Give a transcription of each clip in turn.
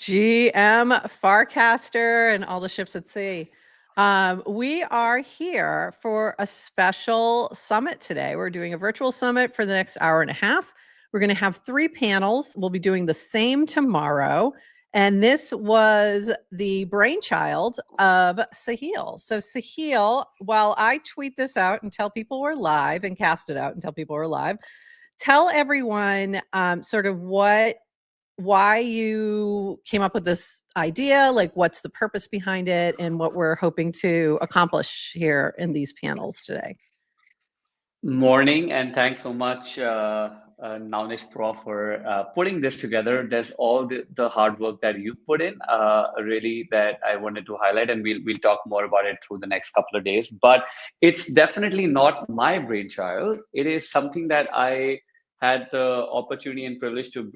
GM Farcaster and all the ships at sea. We are here for a special summit today. We're doing a virtual summit for the next hour and a half. We're going to have 3 panels. We'll be doing the same tomorrow. And this was the brainchild of Sahil. So Sahil, while I tweet this out and tell people we're live and cast it out and tell people we're live, tell everyone sort of why you came up with this idea, like what's the purpose behind it, and what we're hoping to accomplish here in these panels today. Morning, and thanks so much, Nownish Pro, for putting this together. There's all the hard work that you've put in, really, that I wanted to highlight, and we'll talk more about it through the next couple of days. But it's definitely not my brainchild. It is something that I had the opportunity and privilege to,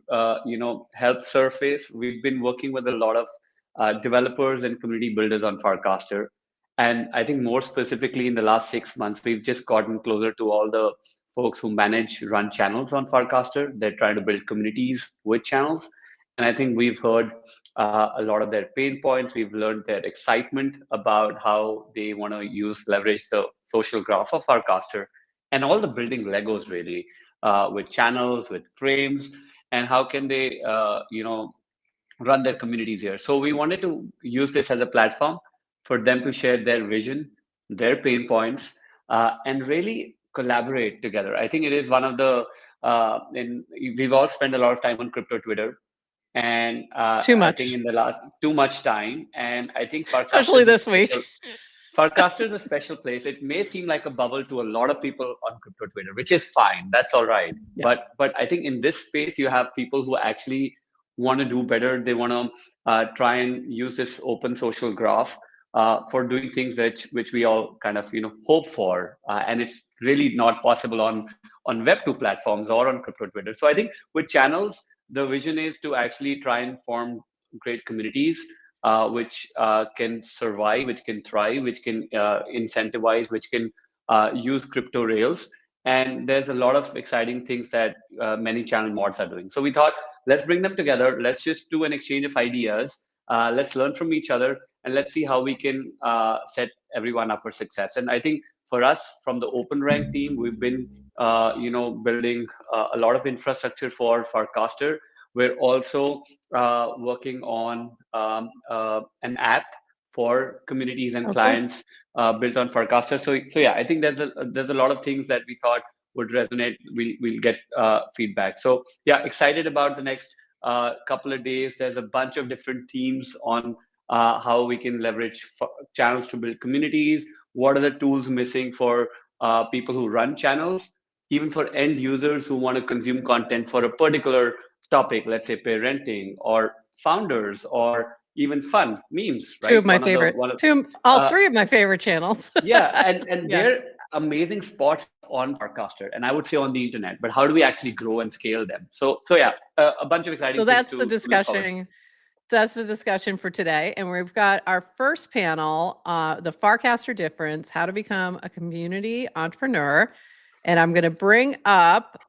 help surface. We've been working with a lot of developers and community builders on Farcaster. And I think more specifically in the last 6 months, we've just gotten closer to all the folks who run channels on Farcaster. They're trying to build communities with channels. And I think we've heard a lot of their pain points. We've learned their excitement about how they want to leverage the social graph of Farcaster and all the building Legos really with channels, with frames, and how can they, run their communities here. So we wanted to use this as a platform for them to share their vision, their pain points, and really collaborate together. I think it is one of the, and we've all spent a lot of time on crypto Twitter, and Too much. I think in the last, too much time. And I think especially this week. Farcaster is a special place. It may seem like a bubble to a lot of people on crypto Twitter, which is fine. That's all right. Yeah. But I think in this space, you have people who actually want to do better. They want to try and use this open social graph for doing things which we all kind of hope for, and it's really not possible on Web2 platforms or on crypto Twitter. So I think with channels, the vision is to actually try and form great communities which can survive, which can thrive, which can incentivize, which can use crypto rails. And there's a lot of exciting things that many channel mods are doing. So we thought, let's bring them together. Let's just do an exchange of ideas. Let's learn from each other, and let's see how we can set everyone up for success. And I think for us, from the OpenRank team, we've been, building a lot of infrastructure for Farcaster. We're also working on an app for communities and clients built on Farcaster. So yeah, I think there's a lot of things that we thought would resonate. We'll get feedback. So yeah, excited about the next couple of days. There's a bunch of different themes on how we can leverage channels to build communities. What are the tools missing for people who run channels, even for end users who want to consume content for a particular topic, let's say parenting or founders or even fun memes, right? 2 of my favorite, all 3 of my favorite channels. Yeah, and yeah. They're amazing spots on Farcaster, and I would say on the internet, but how do we actually grow and scale them? So yeah, a bunch of exciting things. So that's the discussion. That's the discussion for today. And we've got our first panel, the Farcaster difference, how to become a community entrepreneur. And I'm going to bring up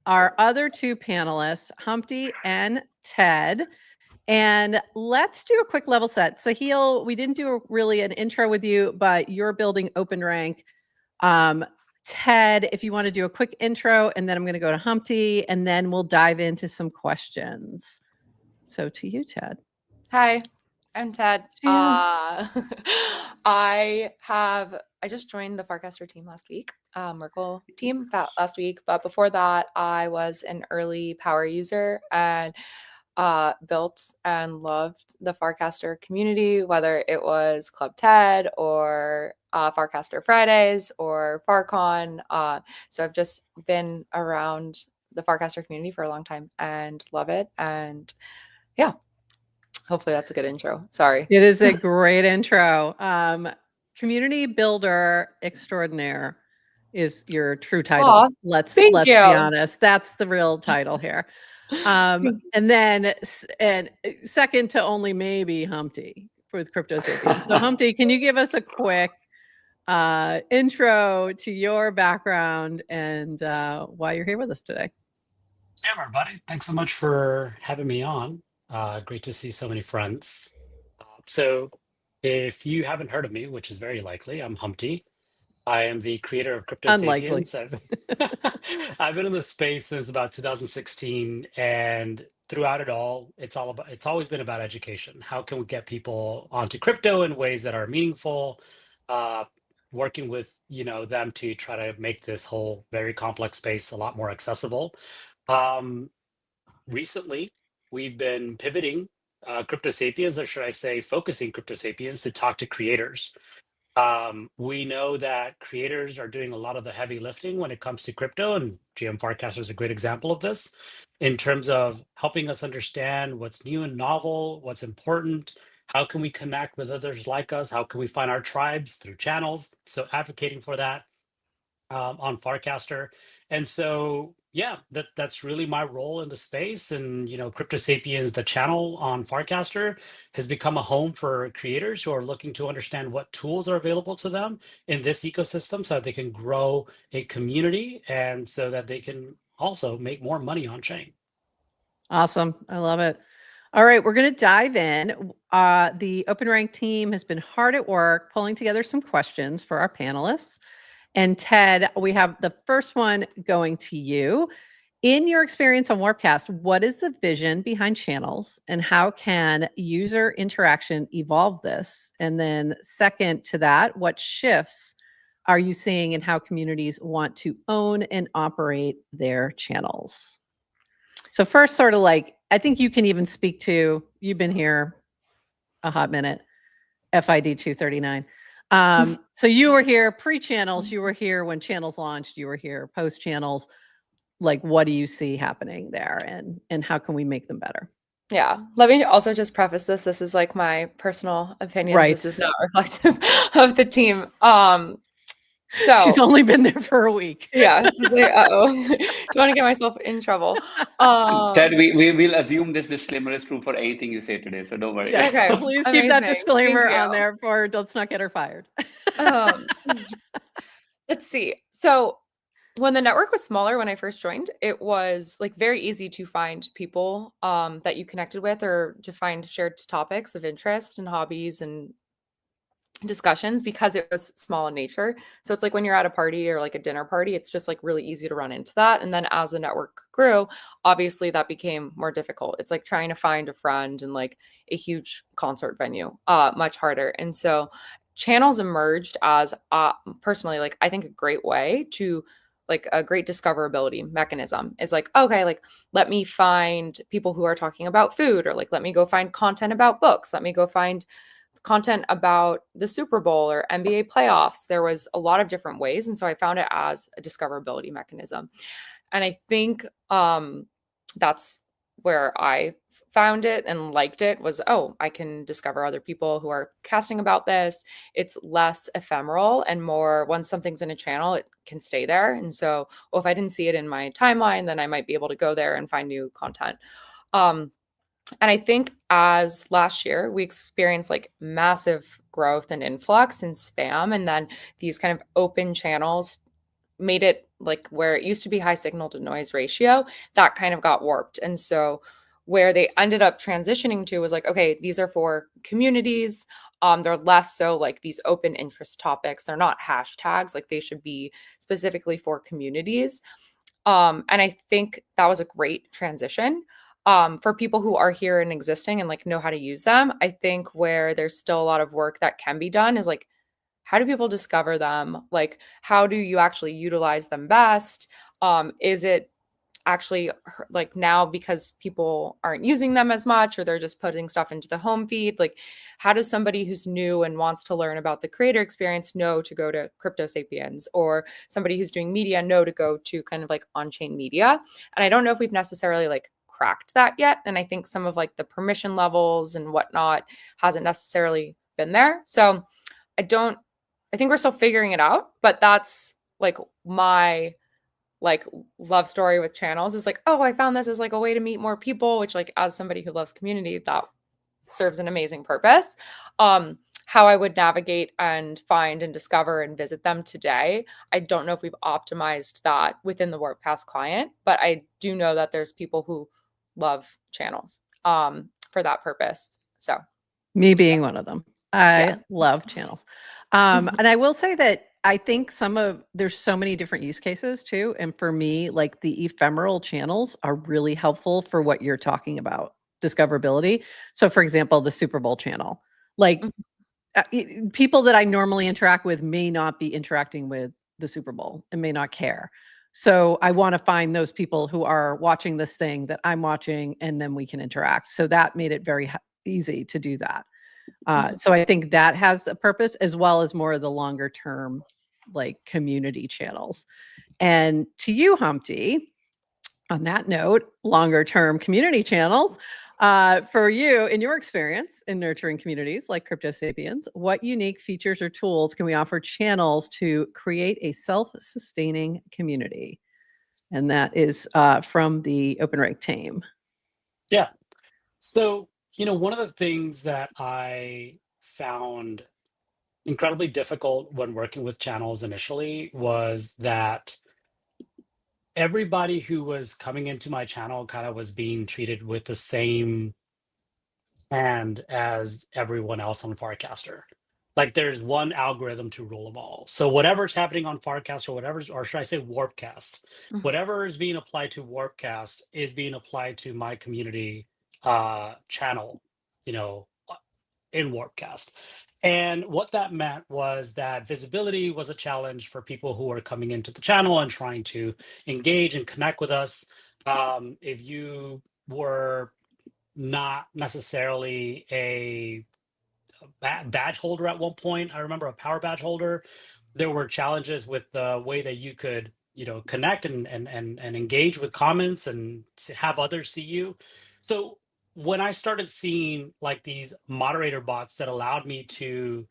our other 2 panelists, Humpty and Ted. And let's do a quick level set. Sahil, we didn't do really an intro with you, but you're building OpenRank. Ted, if you want to do a quick intro, and then I'm going to go to Humpty, and then we'll dive into some questions. So to you, Ted. Hi, I'm Ted. I just joined the Farcaster team last week, Merkle team last week. But before that, I was an early power user and built and loved the Farcaster community, whether it was Club Ted or Farcaster Fridays or FarCon. So I've just been around the Farcaster community for a long time and love it. And yeah, hopefully that's a good intro. Sorry. It is a great intro. Community builder extraordinaire is your true title. Aww, let's be honest. That's the real title here. And then second to only maybe Humpty with Crypto Sapiens. So Humpty, can you give us a quick intro to your background and why you're here with us today? Hey everybody, thanks so much for having me on. Great to see so many friends. So, if you haven't heard of me, which is very likely, I'm Humpty. I am the creator of Crypto Unlikely. Sapiens. I've been in this space since about 2016, and throughout it all, it's always been about education. How can we get people onto crypto in ways that are meaningful? Uh, Working with them to try to make this whole very complex space a lot more accessible. Um, Recently, we've been pivoting Crypto Sapiens, or should I say, focusing Crypto Sapiens to talk to creators. We know that creators are doing a lot of the heavy lifting when it comes to crypto, and GM Farcaster is a great example of this in terms of helping us understand what's new and novel, what's important, how can we connect with others like us, how can we find our tribes through channels. So advocating for that on Farcaster. And so, yeah, that's really my role in the space. And, Crypto Sapiens, the channel on Farcaster, has become a home for creators who are looking to understand what tools are available to them in this ecosystem so that they can grow a community and so that they can also make more money on chain. Awesome. I love it. All right, we're going to dive in. The OpenRank team has been hard at work pulling together some questions for our panelists. And Ted, we have the first one going to you. In your experience on Warpcast, what is the vision behind channels and how can user interaction evolve this? And then second to that, what shifts are you seeing in how communities want to own and operate their channels? So first, sort of like, I think you can even speak to, you've been here a hot minute, FID 239. So you were here pre-channels, you were here when channels launched, you were here post-channels. Like, what do you see happening there and how can we make them better? Yeah. Let me also just preface this. This is like my personal opinions. Right. This is not reflective of the team. She's only been there for a week. Yeah. It's like, uh-oh. Don't want to get myself in trouble. Ted, we will assume this disclaimer is true for anything you say today, so don't worry. Yes, Okay, please keep that amazing. disclaimer Thank on you. there for let's not get her fired. Let's see. So when the network was smaller, when I first joined, it was like very easy to find people that you connected with or to find shared topics of interest and hobbies and discussions because it was small in nature. So it's like when you're at a party or like a dinner party, it's just like really easy to run into that. And then as the network grew, obviously that became more difficult. It's like trying to find a friend in like a huge concert venue, much harder. And so channels emerged as personally, like I think a great way to like a great discoverability mechanism is like, okay, like let me find people who are talking about food, or like let me go find content about books, let me go find content about the Super Bowl or NBA playoffs. There was a lot of different ways. And so I found it as a discoverability mechanism. And I think that's where I found it and liked it was, oh, I can discover other people who are casting about this. It's less ephemeral and more once something's in a channel, it can stay there. And so if I didn't see it in my timeline, then I might be able to go there and find new content. And I think as last year, we experienced like massive growth and influx and spam. And then these kind of open channels made it like where it used to be high signal to noise ratio, that kind of got warped. And so where they ended up transitioning to was like, okay, these are for communities. They're less so like these open interest topics. They're not hashtags, like they should be specifically for communities. And I think that was a great transition for people who are here and existing and like know how to use them. I think where there's still a lot of work that can be done is like, how do people discover them? Like, how do you actually utilize them best? Is it actually like now because people aren't using them as much or they're just putting stuff into the home feed? Like, how does somebody who's new and wants to learn about the creator experience know to go to Crypto Sapiens, or somebody who's doing media know to go to kind of like on-chain media? And I don't know if we've necessarily like cracked that yet. And I think some of like the permission levels and whatnot hasn't necessarily been there. So I think we're still figuring it out, but that's like my like love story with channels is like, oh, I found this as like a way to meet more people, which like as somebody who loves community, that serves an amazing purpose. How I would navigate and find and discover and visit them today, I don't know if we've optimized that within the Warpcast client, but I do know that there's people who love channels. for that purpose. So me being one of them. I love channels. And I will say that I think there's so many different use cases too. And for me, like the ephemeral channels are really helpful for what you're talking about, discoverability. So for example, the Super Bowl channel, like people that I normally interact with may not be interacting with the Super Bowl and may not care. So I want to find those people who are watching this thing that I'm watching, and then we can interact. So that made it very easy to do that. So I think that has a purpose, as well as more of the longer term, like community channels. And to you, Humpty, on that note, longer term community channels, for you, in your experience in nurturing communities like Crypto Sapiens, what unique features or tools can we offer channels to create a self-sustaining community? And that is from the OpenRank team. Yeah. So, one of the things that I found incredibly difficult when working with channels initially was that everybody who was coming into my channel kind of was being treated with the same hand as everyone else on Farcaster. Like there's one algorithm to rule them all. So whatever's happening on Farcaster, or should I say Warpcast, whatever is being applied to Warpcast is being applied to my community channel, in Warpcast. And what that meant was that visibility was a challenge for people who are coming into the channel and trying to engage and connect with us. If you were not necessarily a badge holder at one point, I remember a power badge holder, there were challenges with the way that you could connect and engage with comments and have others see you. So when I started seeing like these moderator bots that allowed me to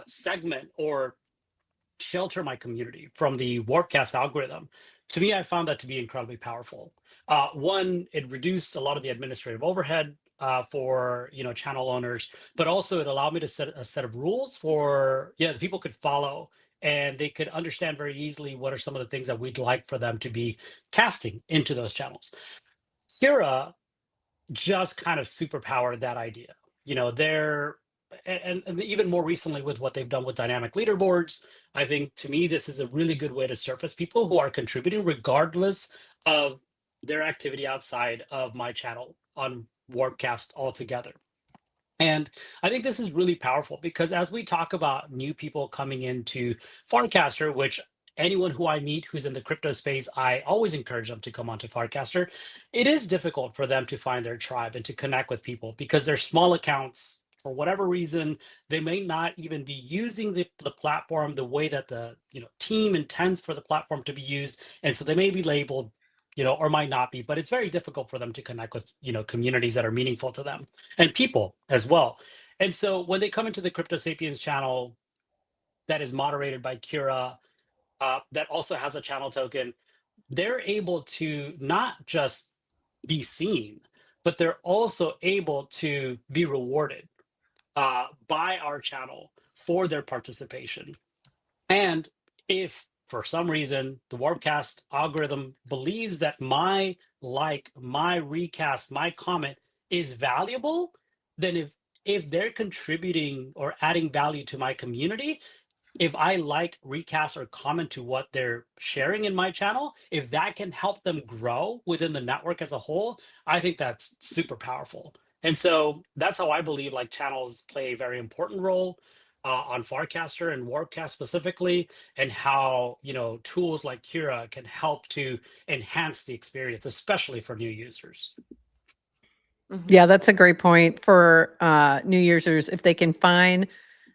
segment or shelter my community from the Warpcast algorithm, to me, I found that to be incredibly powerful. One, it reduced a lot of the administrative overhead for channel owners, but also it allowed me to set a set of rules for people could follow, and they could understand very easily what are some of the things that we'd like for them to be casting into those channels. Kira just kind of superpowered that idea. They're and even more recently with what they've done with dynamic leaderboards, I think to me this is a really good way to surface people who are contributing regardless of their activity outside of my channel on Warpcast altogether. And I think this is really powerful because as we talk about new people coming into Farcaster, which anyone who I meet who's in the crypto space, I always encourage them to come onto Farcaster. It is difficult for them to find their tribe and to connect with people because they're small accounts. For whatever reason, they may not even be using the platform the way that the team intends for the platform to be used. And so they may be labeled or might not be, but it's very difficult for them to connect with, communities that are meaningful to them and people as well. And so when they come into the Crypto Sapiens channel that is moderated by Kira, that also has a channel token, they're able to not just be seen, but they're also able to be rewarded by our channel for their participation. And if for some reason the Warpcast algorithm believes that my recast, my comment is valuable, then if they're contributing or adding value to my community, if I recast or comment to what they're sharing in my channel, if that can help them grow within the network as a whole, I think that's super powerful. And so that's how I believe like channels play a very important role on Farcaster and Warpcast specifically, and how tools like Kira can help to enhance the experience, especially for new users. Yeah, that's a great point for new users. If they can find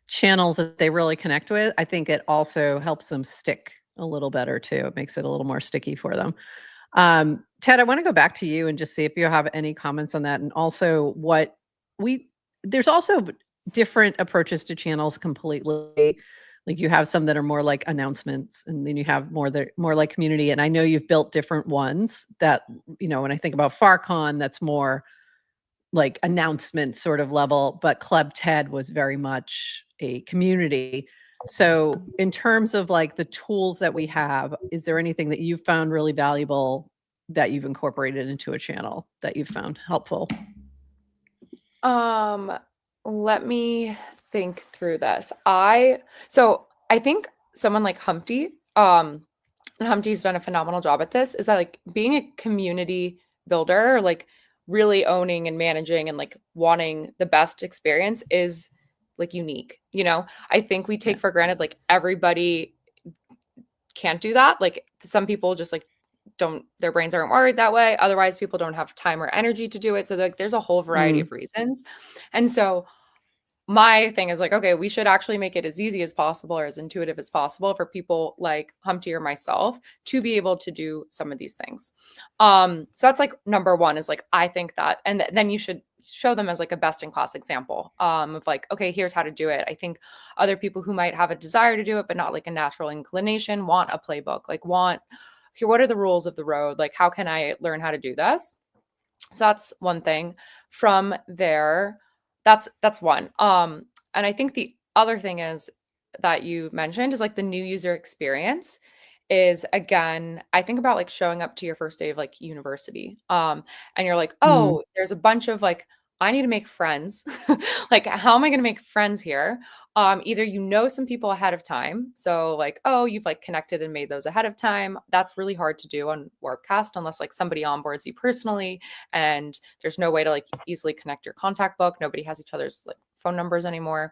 channels that they really connect with, I think it also helps them stick a little better too. It makes it a little more sticky for them. Ted, I want to go back to you and just see if you have any comments on that. And also there's also different approaches to channels completely. Like you have some that are more like announcements, and then you have more like community. And I know you've built different ones that, when I think about FarCon, that's more like announcement sort of level, but Club Ted was very much a community. So in terms of like the tools that we have, is there anything that you've found really valuable that you've incorporated into a channel that you've found helpful? Let me think through this. So I think someone like Humpty, and Humpty's done a phenomenal job at this, is that like being a community builder, like really owning and managing and like wanting the best experience is like unique. I think we take for granted like everybody can't do that. Like some people just like don't, their brains aren't wired that way. Otherwise, people don't have time or energy to do it. So like there's a whole variety of reasons. And so my thing is like, okay, we should actually make it as easy as possible or as intuitive as possible for people like Humpty or myself to be able to do some of these things. So that's like number one is like, I think that, and then you should show them as like a best in class example of like, okay, here's how to do it. I think other people who might have a desire to do it, but not like a natural inclination, want a playbook, like here, what are the rules of the road? Like, how can I learn how to do this? So that's one thing. From there, that's one. And I think the other thing is that you mentioned is like the new user experience is, again, I think about like showing up to your first day of like university. And you're like, oh, there's a bunch of like, I need to make friends. Like, how am I going to make friends here? Either some people ahead of time. So like, oh, you've like connected and made those ahead of time. That's really hard to do on Warpcast unless like somebody onboards you personally and there's no way to like easily connect your contact book. Nobody has each other's like phone numbers anymore.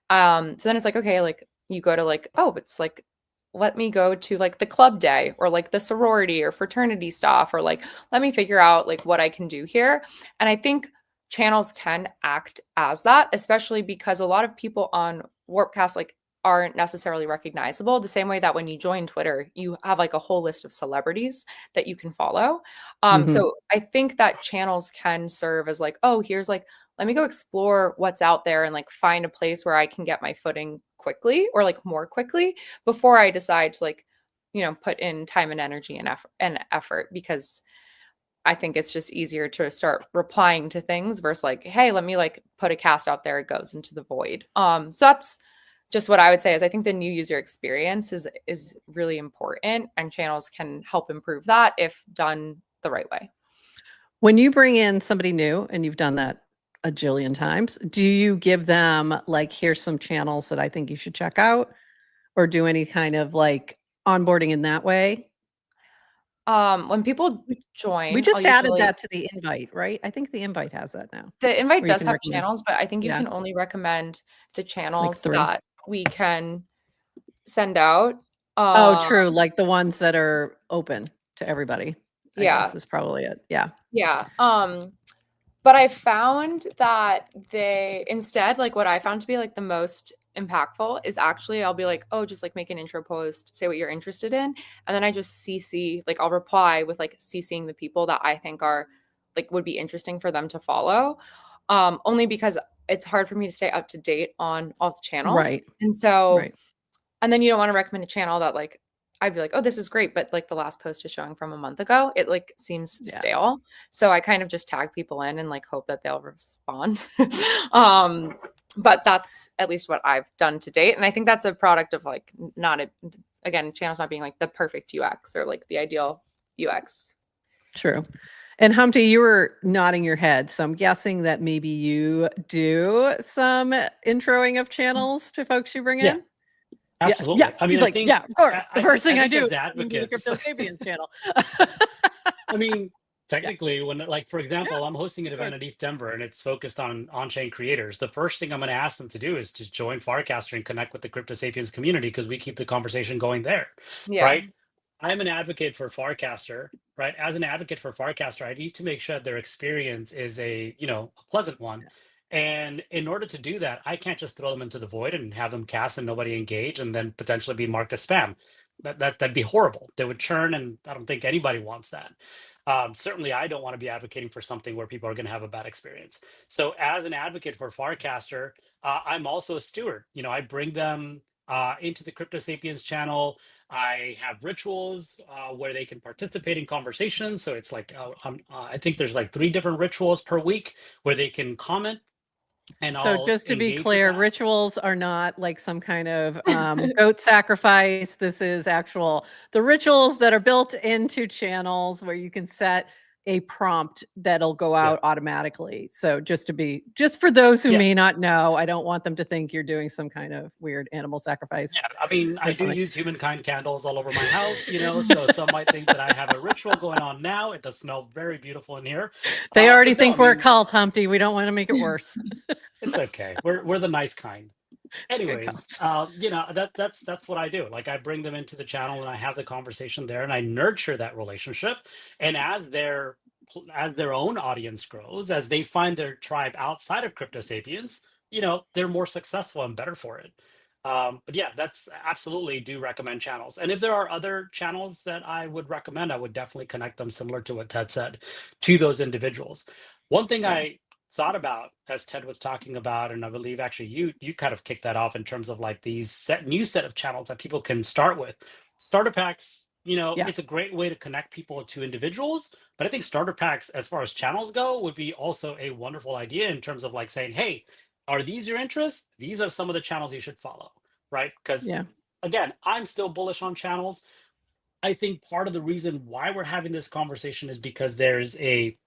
So then it's like, okay, like you go to like, oh, it's like, let me go to like the club day or like the sorority or fraternity stuff, or like, let me figure out like what I can do here. And I think channels can act as that, especially because a lot of people on Warpcast like aren't necessarily recognizable the same way that when you join Twitter, you have like a whole list of celebrities that you can follow. So I think that channels can serve as like, oh, here's like, let me go explore what's out there and like find a place where I can get my footing quickly or like more quickly before I decide to like, put in time and energy and effort, because I think it's just easier to start replying to things versus like, hey, let me like put a cast out there, it goes into the void. So that's just what I would say is I think the new user experience is really important, and channels can help improve that if done the right way. When you bring in somebody new, and you've done that a jillion times, do you give them like, here's some channels that I think you should check out, or do any kind of like onboarding in that way? When people join, We just I'll added usually, that to the invite, right? I think the invite has that now, the invite where you does can have recommend. channels, but I think you Yeah. can only recommend the Like channels 3. that we can send out. Oh, true. Like the ones that are open to everybody, I Yeah. guess is probably it. Yeah. Yeah. But I found that instead, like what I found to be like the most impactful is actually I'll be like, oh, just like make an intro post, say what you're interested in. And then I just CC, like I'll reply with like CCing the people that I think are like would be interesting for them to follow. Only because it's hard for me to stay up to date on all the channels. Right. And so, Right. and then you don't want to recommend a channel that like I'd be like, oh, this is great, but like the last post is showing from a month ago. It like seems Yeah. stale. So I kind of just tag people in and like hope that they'll respond. But that's at least what I've done to date. And I think that's a product of like again, channels not being like the perfect UX or like the ideal UX. True. And Humpty, you were nodding your head, so I'm guessing that maybe you do some introing of channels to folks you bring Yeah. in? Absolutely. Yeah. I mean, He's I like, think, yeah, of course. The first thing I think do as is do the advocates, Crypto Sapiens channel. I mean, technically, when like for example, I'm hosting an of event course. at ETH Denver and it's focused on on-chain creators. The first thing I'm going to ask them to do is to join Farcaster and connect with the Crypto Sapiens community because we keep the conversation going there, Yeah. right? I'm an advocate for Farcaster, right? As an advocate for Farcaster, I need to make sure their experience is a pleasant one. And in order to do that, I can't just throw them into the void and have them cast and nobody engage and then potentially be marked as spam. That'd be horrible. They would churn, and I don't think anybody wants that. Certainly, I don't want to be advocating for something where people are going to have a bad experience. So, as an advocate for Farcaster, I'm also a steward. I bring them into the Crypto Sapiens channel. I have rituals where they can participate in conversations. So it's like I think there's like 3 different rituals per week where they can comment. And So I'll just to be engage with clear, that. rituals are not like some kind of goat sacrifice. This is the rituals that are built into channels where you can set a prompt that'll go out automatically. So just for those who may not know, I don't want them to think you're doing some kind of weird animal sacrifice. Yeah, I mean, I do use humankind candles all over my house, so some might think that I have a ritual going on now. It does smell very beautiful in here. They already think we're a cult, Humpty. We don't want to make it worse. It's okay. We're the nice kind. Anyways, that's what I do. Like, I bring them into the channel and I have the conversation there and I nurture that relationship. And as their own audience grows, as they find their tribe outside of Crypto Sapiens, they're more successful and better for it. But yeah, that's absolutely do recommend channels. And if there are other channels that I would recommend, I would definitely connect them, similar to what Ted said, to those individuals. One thing I thought about as Ted was talking about, and I believe actually you kind of kicked that off in terms of like these new set of channels that people can start with. Starter packs, it's a great way to connect people to individuals, but I think starter packs, as far as channels go, would be also a wonderful idea in terms of like saying, hey, are these your interests? These are some of the channels you should follow, right? Because again, I'm still bullish on channels. I think part of the reason why we're having this conversation is because there's a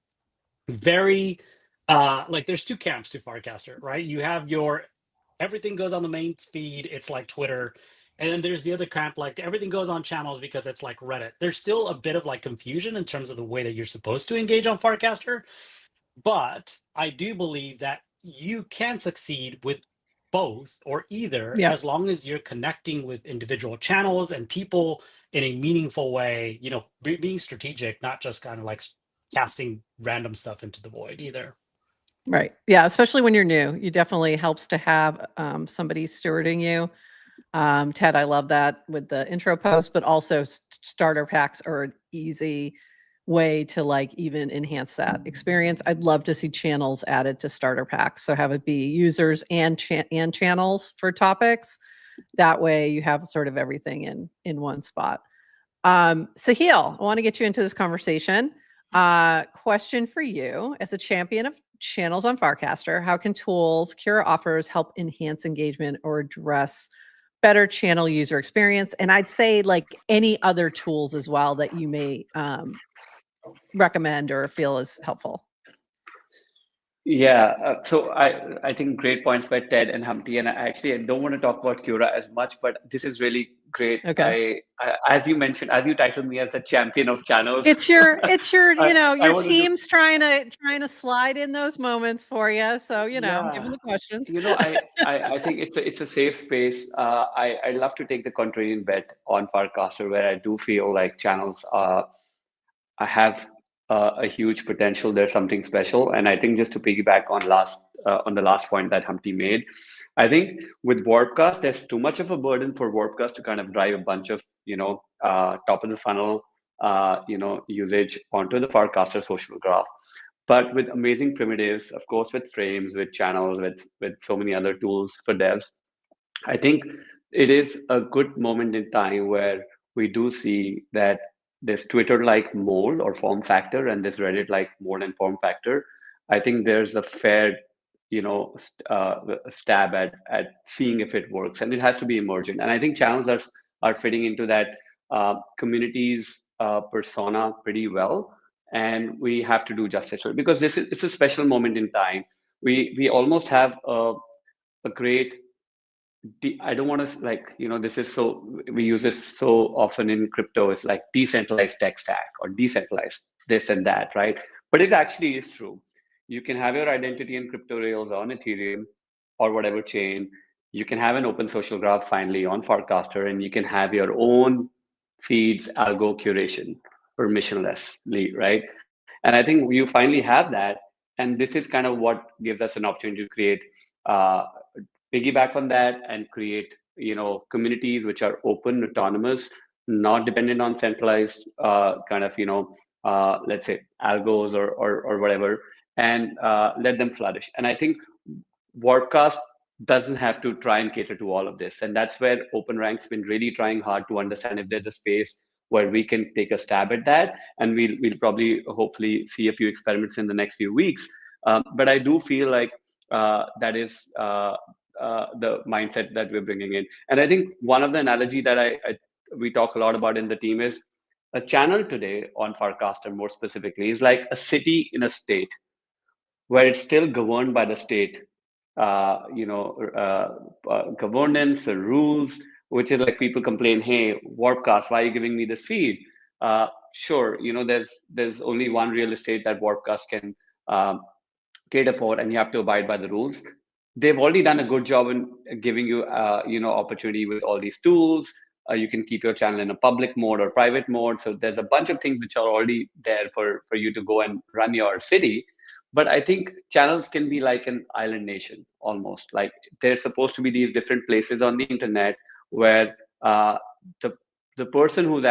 very there's two camps to Farcaster, right? You have your everything goes on the main feed, it's like Twitter, and then there's the other camp, like everything goes on channels because it's like Reddit. There's still a bit of like confusion in terms of the way that you're supposed to engage on Farcaster, but I do believe that you can succeed with both or either, as long as you're connecting with individual channels and people in a meaningful way, being strategic, not just kind of like casting random stuff into the void either. Right. Yeah. Especially when you're new, you definitely helps to have somebody stewarding you. Ted, I love that with the intro post, but also starter packs are an easy way to like even enhance that experience. I'd love to see channels added to starter packs. So have it be users and channels for topics. That way you have sort of everything in one spot. Sahil, I want to get you into this conversation. Question for you. As a champion of channels on Farcaster, how can tools Kira offers help enhance engagement or address better channel user experience? And I'd say like any other tools as well that you may recommend or feel is helpful. Yeah, so I think great points by Ted and Humpty, and I don't want to talk about Cura as much, but this is really great. Okay. I as you mentioned, as you titled me as the champion of channels, it's your your team's trying to slide in those moments for you. So give them the questions. I think it's a safe space. I love to take the contrarian bet on Farcaster, where I do feel like channels I have a huge potential. There's something special, and I think just to piggyback on the last point that Humpty made, I think with Warpcast, there's too much of a burden for Warpcast to kind of drive a bunch of top of the funnel usage onto the Farcaster social graph. But with amazing primitives, of course, with frames, with channels, with so many other tools for devs, I think it is a good moment in time where we do see that this Twitter-like mold or form factor and this Reddit-like mold and form factor. I think there's a fair, stab at seeing if it works, and it has to be emergent. And I think channels are fitting into that community's persona pretty well, and we have to do justice to it because it's a special moment in time. We almost have a great. I don't want to this is so, we use this so often in crypto. It's like decentralized tech stack or decentralized this and that, right? But it actually is true. You can have your identity in crypto rails on Ethereum or whatever chain. You can have an open social graph finally on Farcaster, and you can have your own feeds, algo curation permissionlessly, right? And I think you finally have that. And this is kind of what gives us an opportunity to create piggyback on that and create communities which are open, autonomous, not dependent on centralized let's say algos or whatever, and let them flourish. And I think Warpcast doesn't have to try and cater to all of this, and that's where OpenRank's been really trying hard to understand if there's a space where we can take a stab at that, and we'll probably hopefully see a few experiments in the next few weeks. But I do feel like that is the mindset that we're bringing in. And I think one of the analogy that we talk a lot about in the team is a channel today on Farcaster more specifically is like a city in a state where it's still governed by the state, governance, the rules, which is like people complain, hey, Warpcast, why are you giving me this feed? Sure, there's only one real estate that Warpcast can cater for, and you have to abide by the rules. They've already done a good job in giving you, opportunity with all these tools. You can keep your channel in a public mode or private mode. So there's a bunch of things which are already there for you to go and run your city. But I think channels can be like an island nation almost. Like they're supposed to be these different places on the internet where the person who's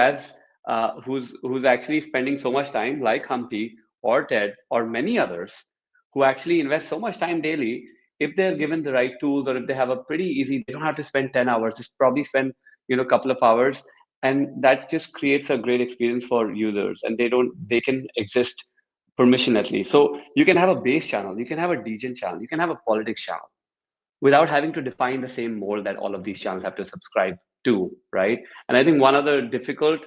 actually spending so much time, like Humpty or Ted or many others, who actually invest so much time daily, if they're given the right tools, or if they have a pretty easy, they don't have to spend 10 hours, just probably spend a couple of hours, and that just creates a great experience for users, and they can exist permissionlessly. So you can have a base channel, you can have a degen channel, you can have a politics channel without having to define the same mold that all of these channels have to subscribe to, right? And I think one of the difficult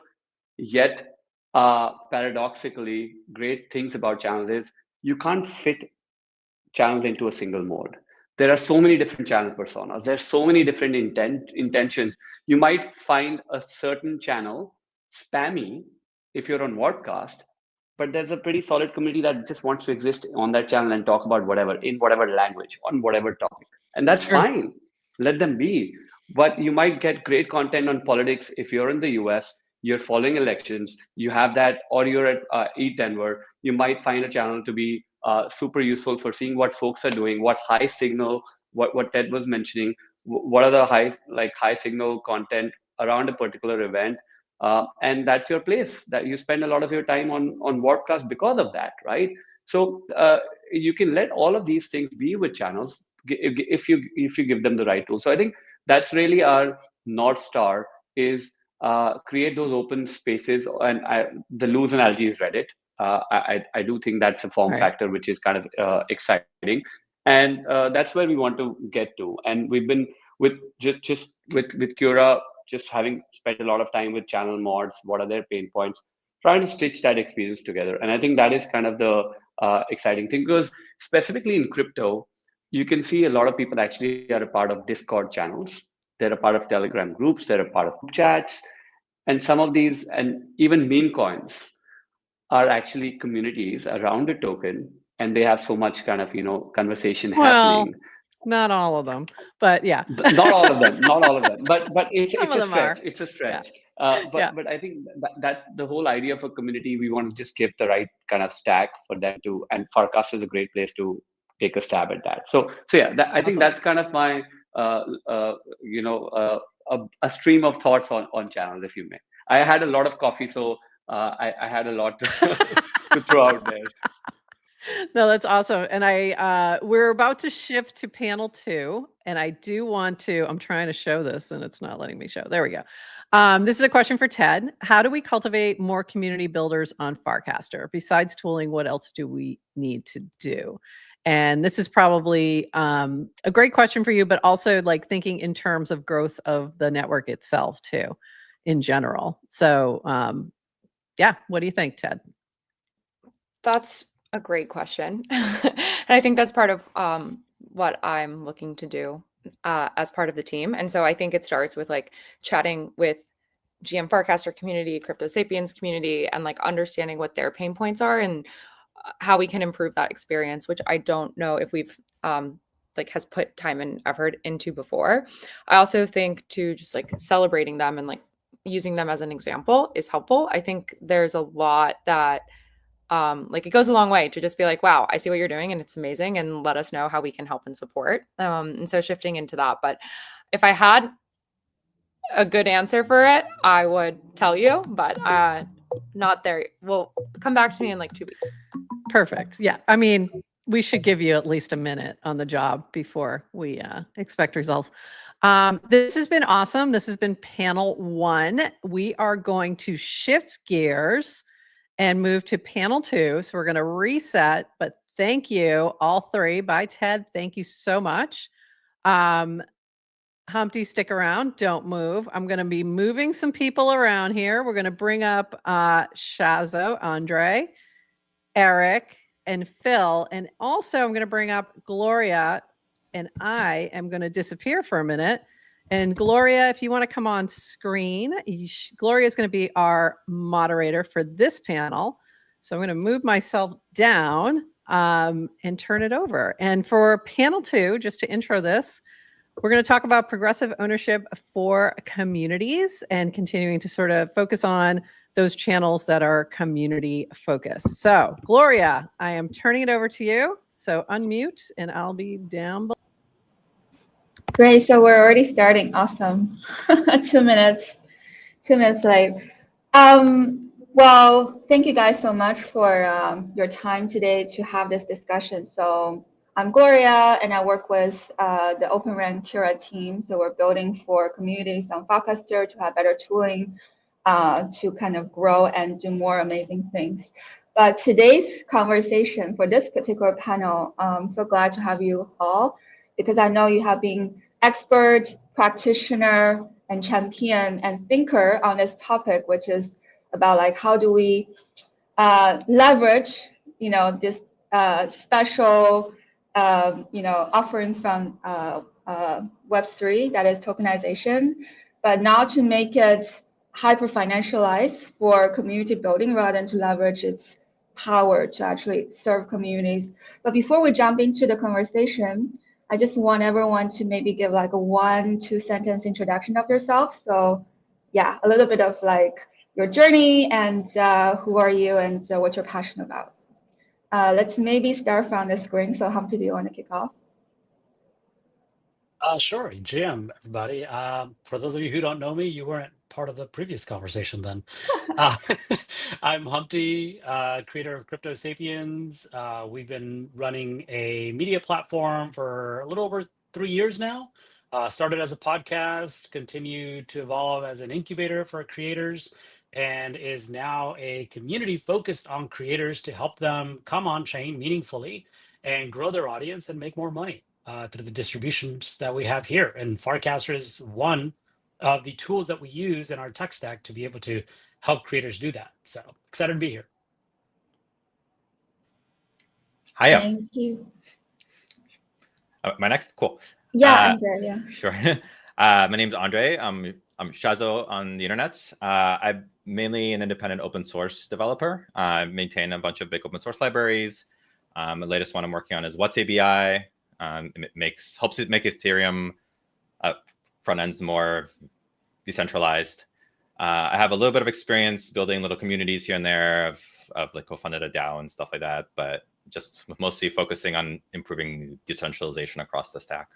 yet paradoxically great things about channels is you can't fit channels into a single mode. There are so many different channel personas. There's so many different intentions. You might find a certain channel spammy if you're on Wordcast, but there's a pretty solid community that just wants to exist on that channel and talk about whatever, in whatever language, on whatever topic. And that's fine. Let them be. But you might get great content on politics if you're in the US, you're following elections, you have that, or you're at Eat Denver, you might find a channel to be super useful for seeing what folks are doing, what high signal, what Ted was mentioning, what are the high signal content around a particular event. And that's your place that you spend a lot of your time on Warpcast because of that, right? So you can let all of these things be with channels if you give them the right tool. So I think that's really our North Star is create those open spaces. And the Luz analogy is Reddit. I do think that's a form factor which is kind of exciting, and that's where we want to get to. And we've been with Cura, just having spent a lot of time with channel mods, what are their pain points, trying to stitch that experience together. And I think that is kind of the exciting thing, because specifically in crypto, you can see a lot of people actually are a part of Discord channels. They're a part of Telegram groups. They're a part of chats. And some of these, and even meme coins, are actually communities around a token, and they have so much kind of conversation happening. Not all of them, but yeah. Not all of them, but it's a stretch. It's a stretch. Yeah. But I think that the whole idea of a community, we want to just give the right kind of stack for them to, and Farcaster is a great place to take a stab at that. So yeah, I think that's kind of my a stream of thoughts on channels, if you may. I had a lot of coffee, so I had a lot to throw out there. No, that's awesome. And we're about to shift to panel 2, and I do want to, I'm trying to show this and it's not letting me show. There we go. This is a question for Ted. How do we cultivate more community builders on Farcaster? Besides tooling, what else do we need to do? And this is probably a great question for you, but also like thinking in terms of growth of the network itself too, in general. So yeah, what do you think, Ted? That's a great question. And I think that's part of what I'm looking to do as part of the team. And so I think it starts with like chatting with GM Farcaster community, Crypto Sapiens community, and like understanding what their pain points are and how we can improve that experience, which I don't know if we've has put time and effort into before. I also think to just like celebrating them and like using them as an example is helpful. I think there's a lot that it goes a long way to just be like, wow, I see what you're doing and it's amazing, and let us know how we can help and support. And so shifting into that. But if I had a good answer for it, I would tell you, but not there. Well, come back to me in like 2 weeks. Perfect. Yeah. I mean, we should give you at least a minute on the job before we expect results. This has been awesome. This has been panel 1. We are going to shift gears and move to panel 2. So we're going to reset, but thank you all 3. Bye, Ted. Thank you so much. Humpty, stick around. Don't move. I'm going to be moving some people around here. We're going to bring up Shazo, Andre, Eric, and Phil. And also I'm going to bring up Gloria, and I am going to disappear for a minute. And Gloria, if you want to come on screen, Gloria is going to be our moderator for this panel. So I'm going to move myself down and turn it over. And for panel 2, just to intro this, we're going to talk about progressive ownership for communities and continuing to sort of focus on those channels that are community focused. So, Gloria, I am turning it over to you. So unmute and I'll be down below. Great, so we're already starting. Awesome. 2 minutes late. Well, thank you guys so much for your time today to have this discussion. So I'm Gloria, and I work with the OpenRank Cura team. So we're building for communities on Farcaster to have better tooling to kind of grow and do more amazing things. But today's conversation for this particular panel, I'm so glad to have you all, because I know you have been expert, practitioner, and champion and thinker on this topic, which is about like how do we leverage, this special, offering from Web3, that is tokenization, but now to make it hyper financialized for community building rather than to leverage its power to actually serve communities. But before we jump into the conversation, I just want everyone to maybe give like a 1-2 sentence introduction of yourself. So yeah, a little bit of like your journey and who are you and what you're passionate about. Let's maybe start from the screen. So Humpty, do you want to kick off? Sure, Jim, everybody. For those of you who don't know me, you weren't part of the previous conversation then. I'm Humpty, creator of Crypto Sapiens. We've been running a media platform for a little over 3 years now. Started as a podcast, continued to evolve as an incubator for creators, and is now a community focused on creators to help them come on chain meaningfully and grow their audience and make more money through the distributions that we have here. And Farcaster is one of the tools that we use in our tech stack to be able to help creators do that. So excited to be here. Hiya. Thank you. My next? Cool. Yeah, Andre, yeah. Sure. My name's Andre. I'm Shazo on the internet. I'm mainly an independent open source developer. I maintain a bunch of big open source libraries. The latest one I'm working on is What's ABI. It helps it make Ethereum front ends more decentralized. I have a little bit of experience building little communities here and there. I've like co-funded a DAO and stuff like that, but just mostly focusing on improving decentralization across the stack.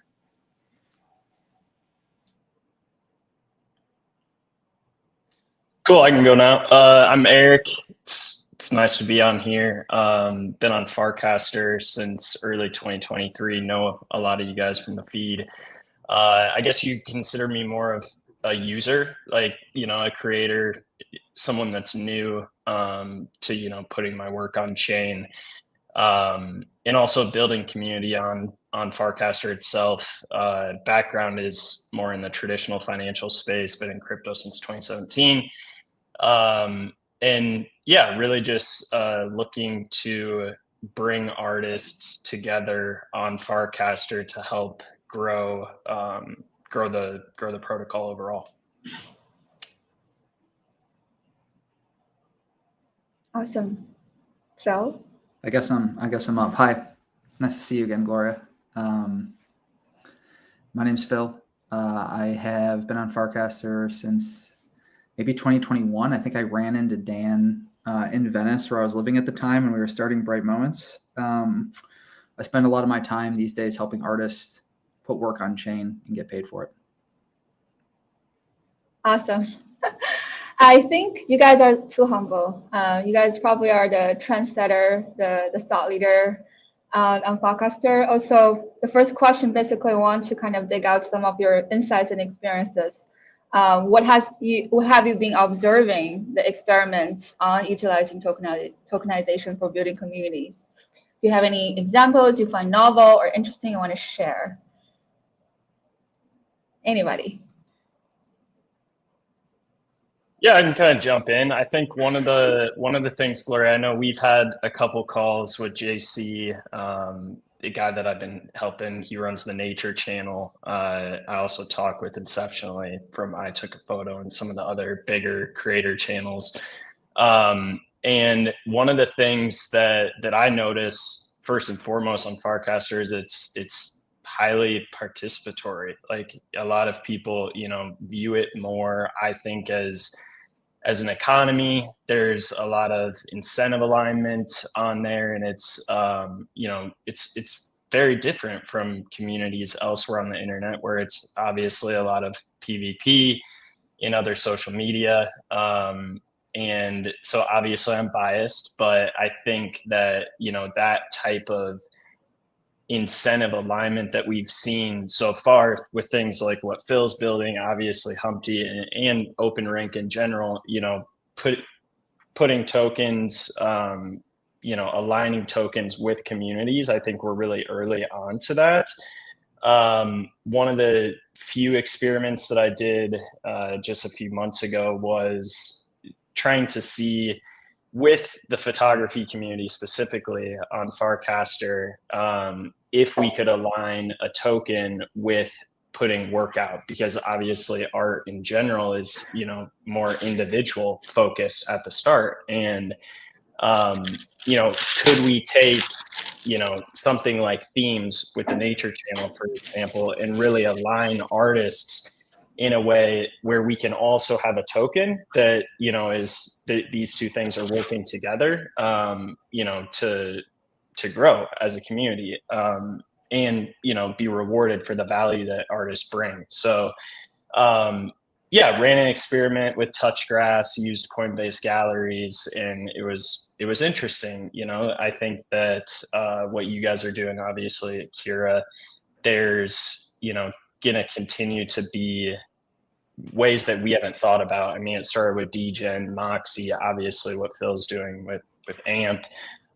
Cool, I can go now. I'm Eric. It's nice to be on here. Been on Farcaster since early 2023. Know a lot of you guys from the feed. I guess you consider me more of a user, like, a creator, someone that's new to, putting my work on chain, and also building community on Farcaster itself. Background is more in the traditional financial space, been in crypto since 2017. And yeah, really just looking to bring artists together on Farcaster to help grow the protocol overall. Awesome. So I guess I'm up. Hi, nice to see you again, Gloria. My name's Phil. I have been on Farcaster since maybe 2021. I think I ran into Dan in Venice, where I was living at the time, and we were starting Bright Moments. I spend a lot of my time these days helping artists put work on chain and get paid for it. awesome. I think you guys are too humble. You guys probably are the trendsetter, the thought leader on Farcaster. Also, the first question, basically, I want to kind of dig out some of your insights and experiences. What have you been observing the experiments on utilizing tokenization for building communities? Do you have any examples you find novel or interesting you want to share? Anybody? Yeah, I can kind of jump in. I think one of the things, Gloria, I know we've had a couple calls with JC, the guy that I've been helping. He runs the Nature channel. I also talk with Inceptionally from I Took a Photo and some of the other bigger creator channels. And one of the things that I notice first and foremost on Farcaster is it's highly participatory. Like a lot of people, view it more, I think, as an economy. There's a lot of incentive alignment on there, and it's very different from communities elsewhere on the internet, where it's obviously a lot of PvP in other social media. And so obviously I'm biased, but I think that that type of incentive alignment that we've seen so far with things like what Phil's building, obviously Humpty and OpenRank in general, putting tokens, aligning tokens with communities. I think we're really early on to that. One of the few experiments that I did just a few months ago was trying to see, with the photography community specifically on Farcaster, if we could align a token with putting work out, because obviously art in general is more individual focused at the start. And could we take something like themes with the Nature channel, for example, and really align artists in a way where we can also have a token that is these two things are working together, to grow as a community, and be rewarded for the value that artists bring. So ran an experiment with Touchgrass, used Coinbase galleries, and it was interesting. I think that what you guys are doing, obviously at Kira, there's gonna continue to be ways that we haven't thought about. I mean, it started with Degen, Moxie, obviously what Phil's doing with AMP,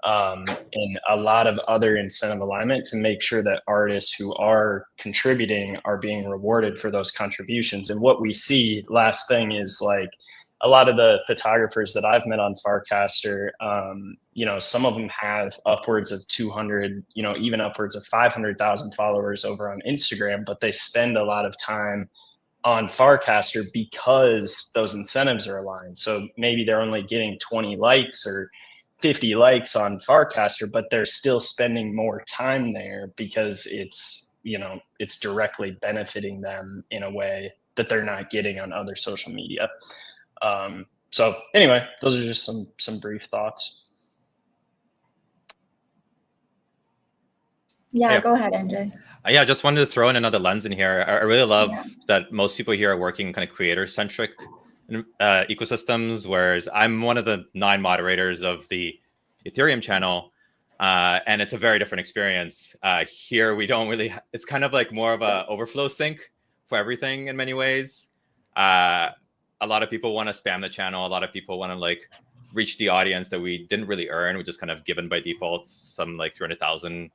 and a lot of other incentive alignment to make sure that artists who are contributing are being rewarded for those contributions. And what we see, last thing, is like a lot of the photographers that I've met on Farcaster, some of them have upwards of 200, even upwards of 500,000 followers over on Instagram, but they spend a lot of time on Farcaster because those incentives are aligned. So maybe they're only getting 20 likes or 50 likes on Farcaster, but they're still spending more time there because it's directly benefiting them in a way that they're not getting on other social media. So anyway, those are just some brief thoughts. Yeah, go ahead, Andre. Yeah, I just wanted to throw in another lens in here. I really love that most people here are working kind of creator-centric ecosystems, whereas I'm one of the 9 moderators of the Ethereum channel, and it's a very different experience. Here, we don't really, it's kind of like more of a overflow sink for everything in many ways. A lot of people want to spam the channel. A lot of people want to like reach the audience that we didn't really earn. We just kind of given by default, some like 300,000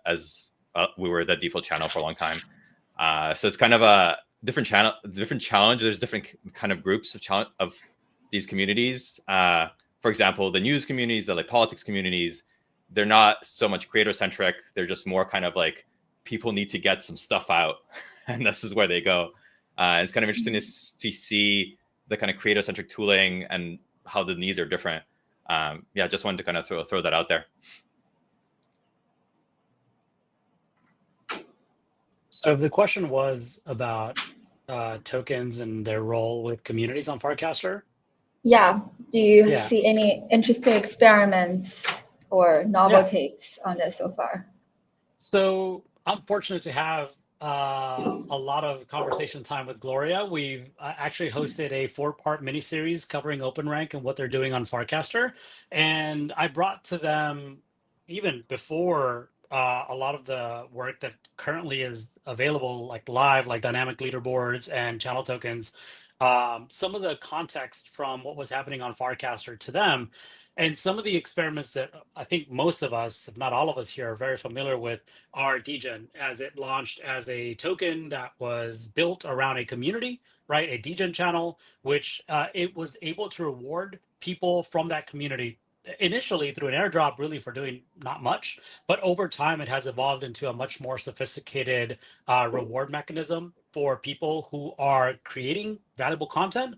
as we were the default channel for a long time. So it's kind of a different challenge. There's different kind of groups of these communities. For example, the news communities, the like politics communities, they're not so much creator centric. They're just more kind of like people need to get some stuff out, and this is where they go. It's kind of interesting to see the kind of creator centric tooling and how the needs are different. Just wanted to kind of throw that out there. So the question was about tokens and their role with communities on Farcaster. Yeah. Do you see any interesting experiments or novel takes on this so far? So I'm fortunate to have a lot of conversation time with Gloria. We've actually hosted a 4-part mini-series covering OpenRank and what they're doing on Farcaster. And I brought to them, even before a lot of the work that currently is available, like live, like dynamic leaderboards and channel tokens, some of the context from what was happening on Farcaster to them. And some of the experiments that I think most of us, if not all of us here, are very familiar with are DGen, as it launched as a token that was built around a community, right? A DGen channel, which it was able to reward people from that community initially through an airdrop, really for doing not much, but over time it has evolved into a much more sophisticated reward mechanism for people who are creating valuable content.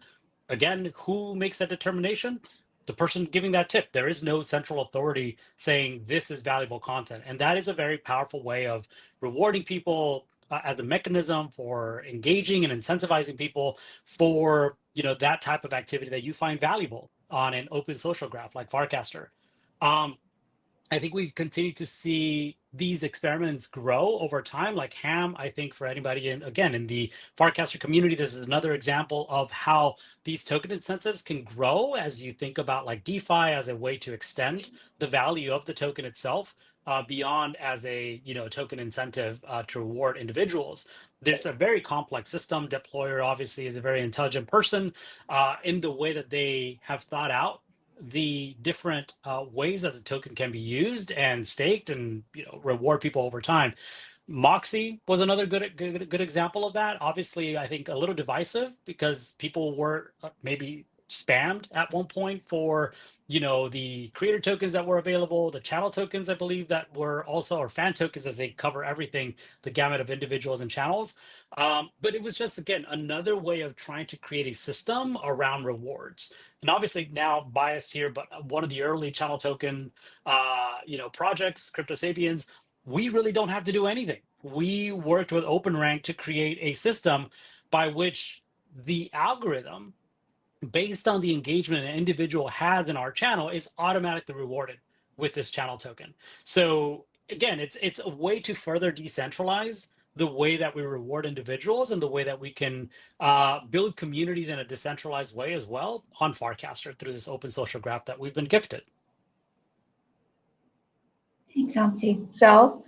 Again, who makes that determination? The person giving that tip. There is no central authority saying this is valuable content, and that is a very powerful way of rewarding people as a mechanism for engaging and incentivizing people for that type of activity that you find valuable on an open social graph like Farcaster. I think we've continued to see these experiments grow over time. Like Ham, I think for anybody in the Farcaster community, this is another example of how these token incentives can grow as you think about like DeFi as a way to extend the value of the token itself beyond as a token incentive to reward individuals. There's a very complex system. Deployer obviously is a very intelligent person in the way that they have thought out the different ways that the token can be used and staked and reward people over time. Moxie was another good example of that. Obviously, I think a little divisive because people were maybe spammed at one point for the creator tokens that were available, the channel tokens I believe that were also, or fan tokens as they cover everything, the gamut of individuals and channels. But it was just, again, another way of trying to create a system around rewards. And obviously now biased here, but one of the early channel token projects, Crypto Sapiens, we really don't have to do anything. We worked with OpenRank to create a system by which the algorithm, based on the engagement an individual has in our channel, is automatically rewarded with this channel token. So again, it's a way to further decentralize the way that we reward individuals and the way that we can build communities in a decentralized way as well on Farcaster through this open social graph that we've been gifted. Thanks, Amti. Phil,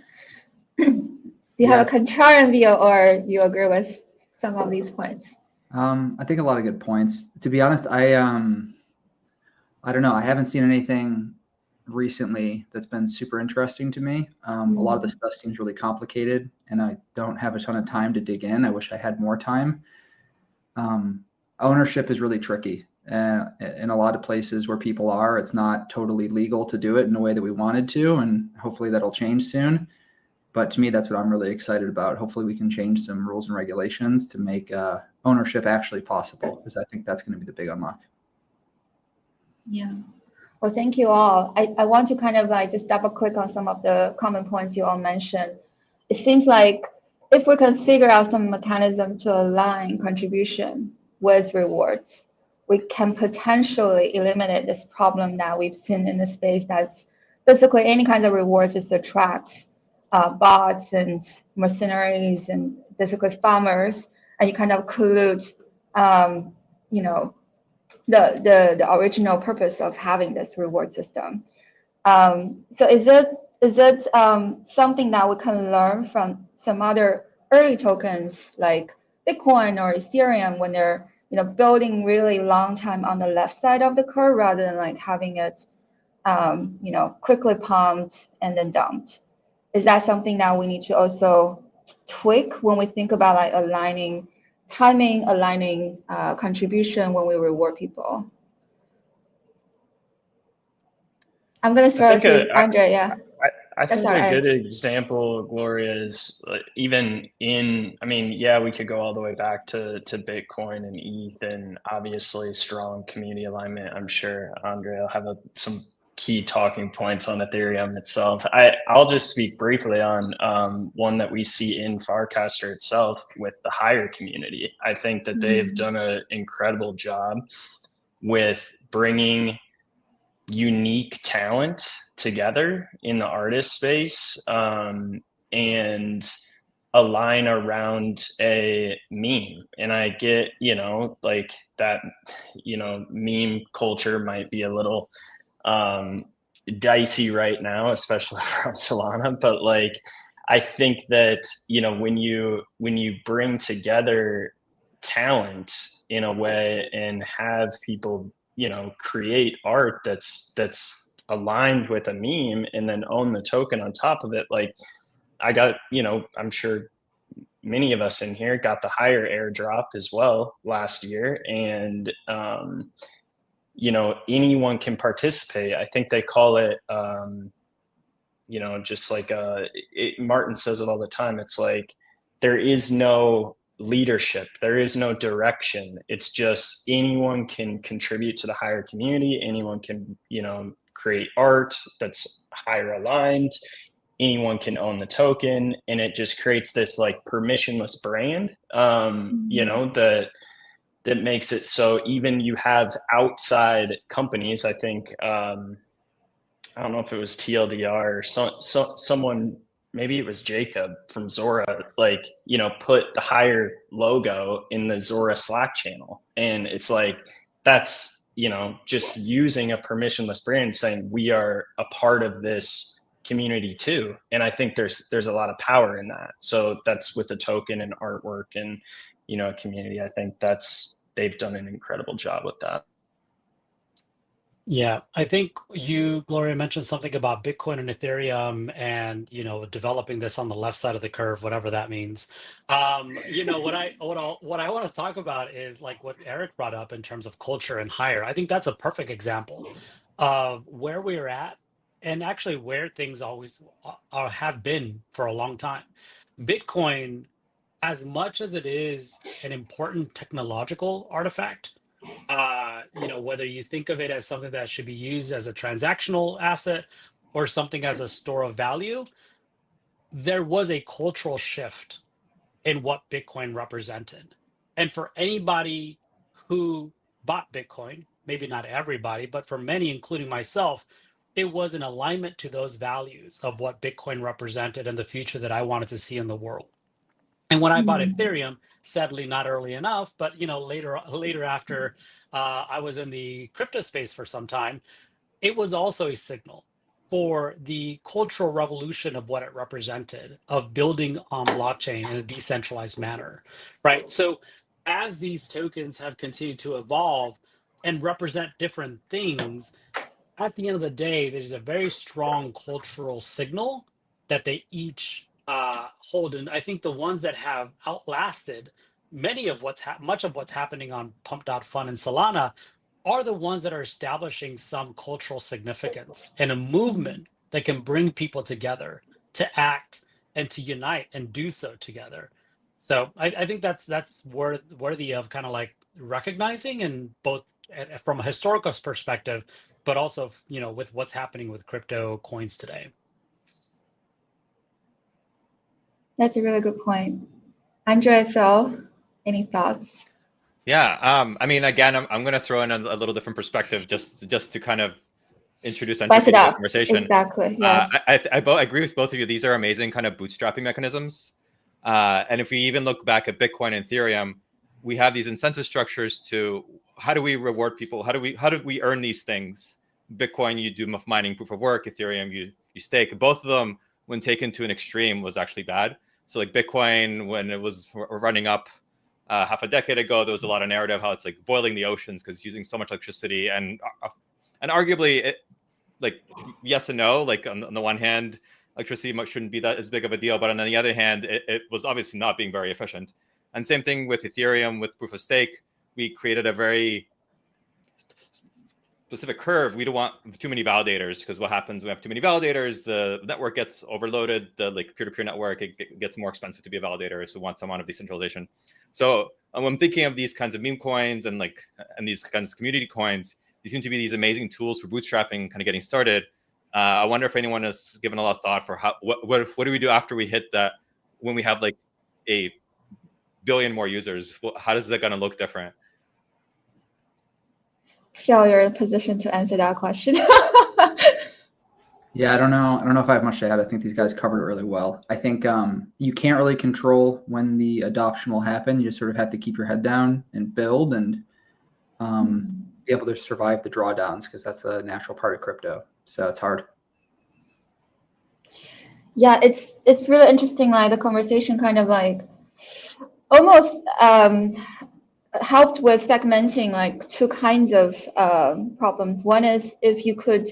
do you have a contrarian view or you agree with some of these points? I think a lot of good points. To be honest, I don't know. I haven't seen anything recently that's been super interesting to me. A lot of the stuff seems really complicated, and I don't have a ton of time to dig in. I wish I had more time. Ownership is really tricky. In a lot of places where people are, it's not totally legal to do it in a way that we wanted to, and hopefully that'll change soon. But to me, that's what I'm really excited about. Hopefully we can change some rules and regulations to make ownership actually possible, because I think that's going to be the big unlock. Yeah. Well, thank you all. I want to kind of like just double click on some of the common points you all mentioned. It seems like if we can figure out some mechanisms to align contribution with rewards, we can potentially eliminate this problem that we've seen in the space that's basically any kind of rewards just attracts bots and mercenaries and basically farmers, and you kind of collude, the original purpose of having this reward system. So is it something that we can learn from some other early tokens like Bitcoin or Ethereum when they're building really long time on the left side of the curve rather than like having it quickly pumped and then dumped? Is that something that we need to also tweak when we think about like aligning timing, aligning contribution when we reward people? I'm going to start with Andre. Yeah. I think a good example, Gloria, is even in, we could go all the way back to Bitcoin and ETH and obviously strong community alignment. I'm sure Andre will have some key talking points on Ethereum itself. I'll just speak briefly on one that we see in Farcaster itself with the higher community. I think that they've done an incredible job with bringing unique talent together in the artist space and align around a meme. And I get, like that, meme culture might be a little dicey right now, especially from Solana, but like I think that when you bring together talent in a way and have people create art that's aligned with a meme and then own the token on top of it. Like I got, I'm sure many of us in here got the higher airdrop as well last year. And, anyone can participate. I think they call it, just like Martin says it all the time. It's like, there is no leadership. There is no direction. It's just anyone can contribute to the higher community. Anyone can, create art that's higher aligned. Anyone can own the token, and it just creates this like permissionless brand, that makes it so even you have outside companies. I think, I don't know if it was TLDR or someone, maybe it was Jacob from Zora, like, put the higher logo in the Zora Slack channel. And it's like, that's, just using a permissionless brand saying we are a part of this community too. And I think there's a lot of power in that. So that's with the token and artwork and, a community. I think they've done an incredible job with that. Yeah, I think you, Gloria, mentioned something about Bitcoin and Ethereum and, developing this on the left side of the curve, whatever that means. What I want to talk about is like what Eric brought up in terms of culture and hire. I think that's a perfect example of where we're at and actually where things always have been for a long time. Bitcoin, as much as it is an important technological artifact, whether you think of it as something that should be used as a transactional asset or something as a store of value, there was a cultural shift in what Bitcoin represented. And for anybody who bought Bitcoin, maybe not everybody, but for many, including myself, it was an alignment to those values of what Bitcoin represented and the future that I wanted to see in the world. And when I bought Ethereum, sadly not early enough, but later after I was in the crypto space for some time, it was also a signal for the cultural revolution of what it represented, of building on blockchain in a decentralized manner, right? So as these tokens have continued to evolve and represent different things, at the end of the day, there's a very strong cultural signal that they each hold. And I think the ones that have outlasted much of what's happening on Pump.Fun and Solana are the ones that are establishing some cultural significance and a movement that can bring people together to act and to unite and do so together. So I think that's worthy of kind of like recognizing, and both from a historical perspective, but also with what's happening with crypto coins today. That's a really good point. Andre, Phil, any thoughts? Yeah, I mean, again, I'm going to throw in a little different perspective just to kind of introduce Spice entropy it to the up. conversation. Exactly. Yes. I agree with both of you. These are amazing kind of bootstrapping mechanisms. And if we even look back at Bitcoin and Ethereum, we have these incentive structures to how do we reward people? How do we earn these things? Bitcoin, you do mining proof of work. Ethereum, you stake. Both of them, when taken to an extreme, was actually bad. So like Bitcoin, when it was running up half a decade ago, there was a lot of narrative how it's like boiling the oceans because it's using so much electricity, and arguably it, like yes and no. Like on the one hand, electricity shouldn't be that as big of a deal, but on the other hand, it was obviously not being very efficient. And same thing with Ethereum with proof of stake. We created a very specific curve. We don't want too many validators, because what happens when we have too many validators, the network gets overloaded. The like peer-to-peer network, it gets more expensive to be a validator. So we want some amount of decentralization. So when I'm thinking of these kinds of meme coins and these kinds of community coins, these seem to be these amazing tools for bootstrapping, kind of getting started. I wonder if anyone has given a lot of thought for what do we do after we hit that, when we have like a billion more users? How is that going to look different? Phil, you're in a position to answer that question. Yeah, I don't know if I have much to add. I think these guys covered it really well. I think you can't really control when the adoption will happen. You just sort of have to keep your head down and build and be able to survive the drawdowns, because that's a natural part of crypto. So it's hard. Yeah, it's really interesting. Like the conversation kind of like almost helped with segmenting like two kinds of problems. One is if you could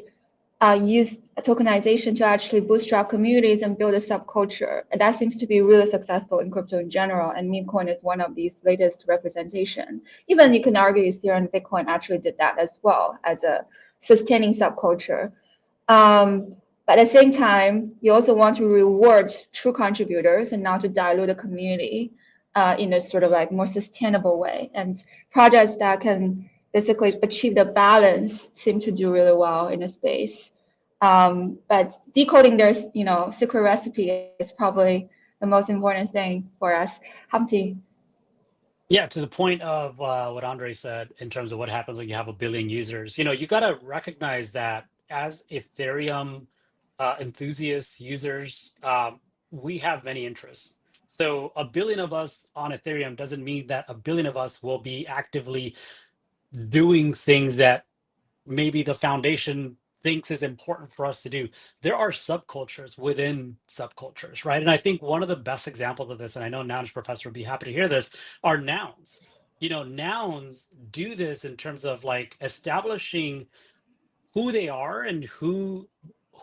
use tokenization to actually bootstrap communities and build a subculture. And that seems to be really successful in crypto in general. And meme coin is one of these latest representation. Even you can argue Ethereum and Bitcoin actually did that as well as a sustaining subculture. But at the same time, you also want to reward true contributors and not to dilute the community in a sort of like more sustainable way. And projects that can basically achieve the balance seem to do really well in the space. But decoding their secret recipe is probably the most important thing for us. Humpty. Yeah, to the point of what Andre said in terms of what happens when you have a billion users, you got to recognize that as Ethereum enthusiasts, users, we have many interests. So a billion of us on Ethereum doesn't mean that a billion of us will be actively doing things that maybe the foundation thinks is important for us to do. There are subcultures within subcultures, right? And I think one of the best examples of this, and I know Noun's professor would be happy to hear this, are nouns. Nouns do this in terms of like establishing who they are and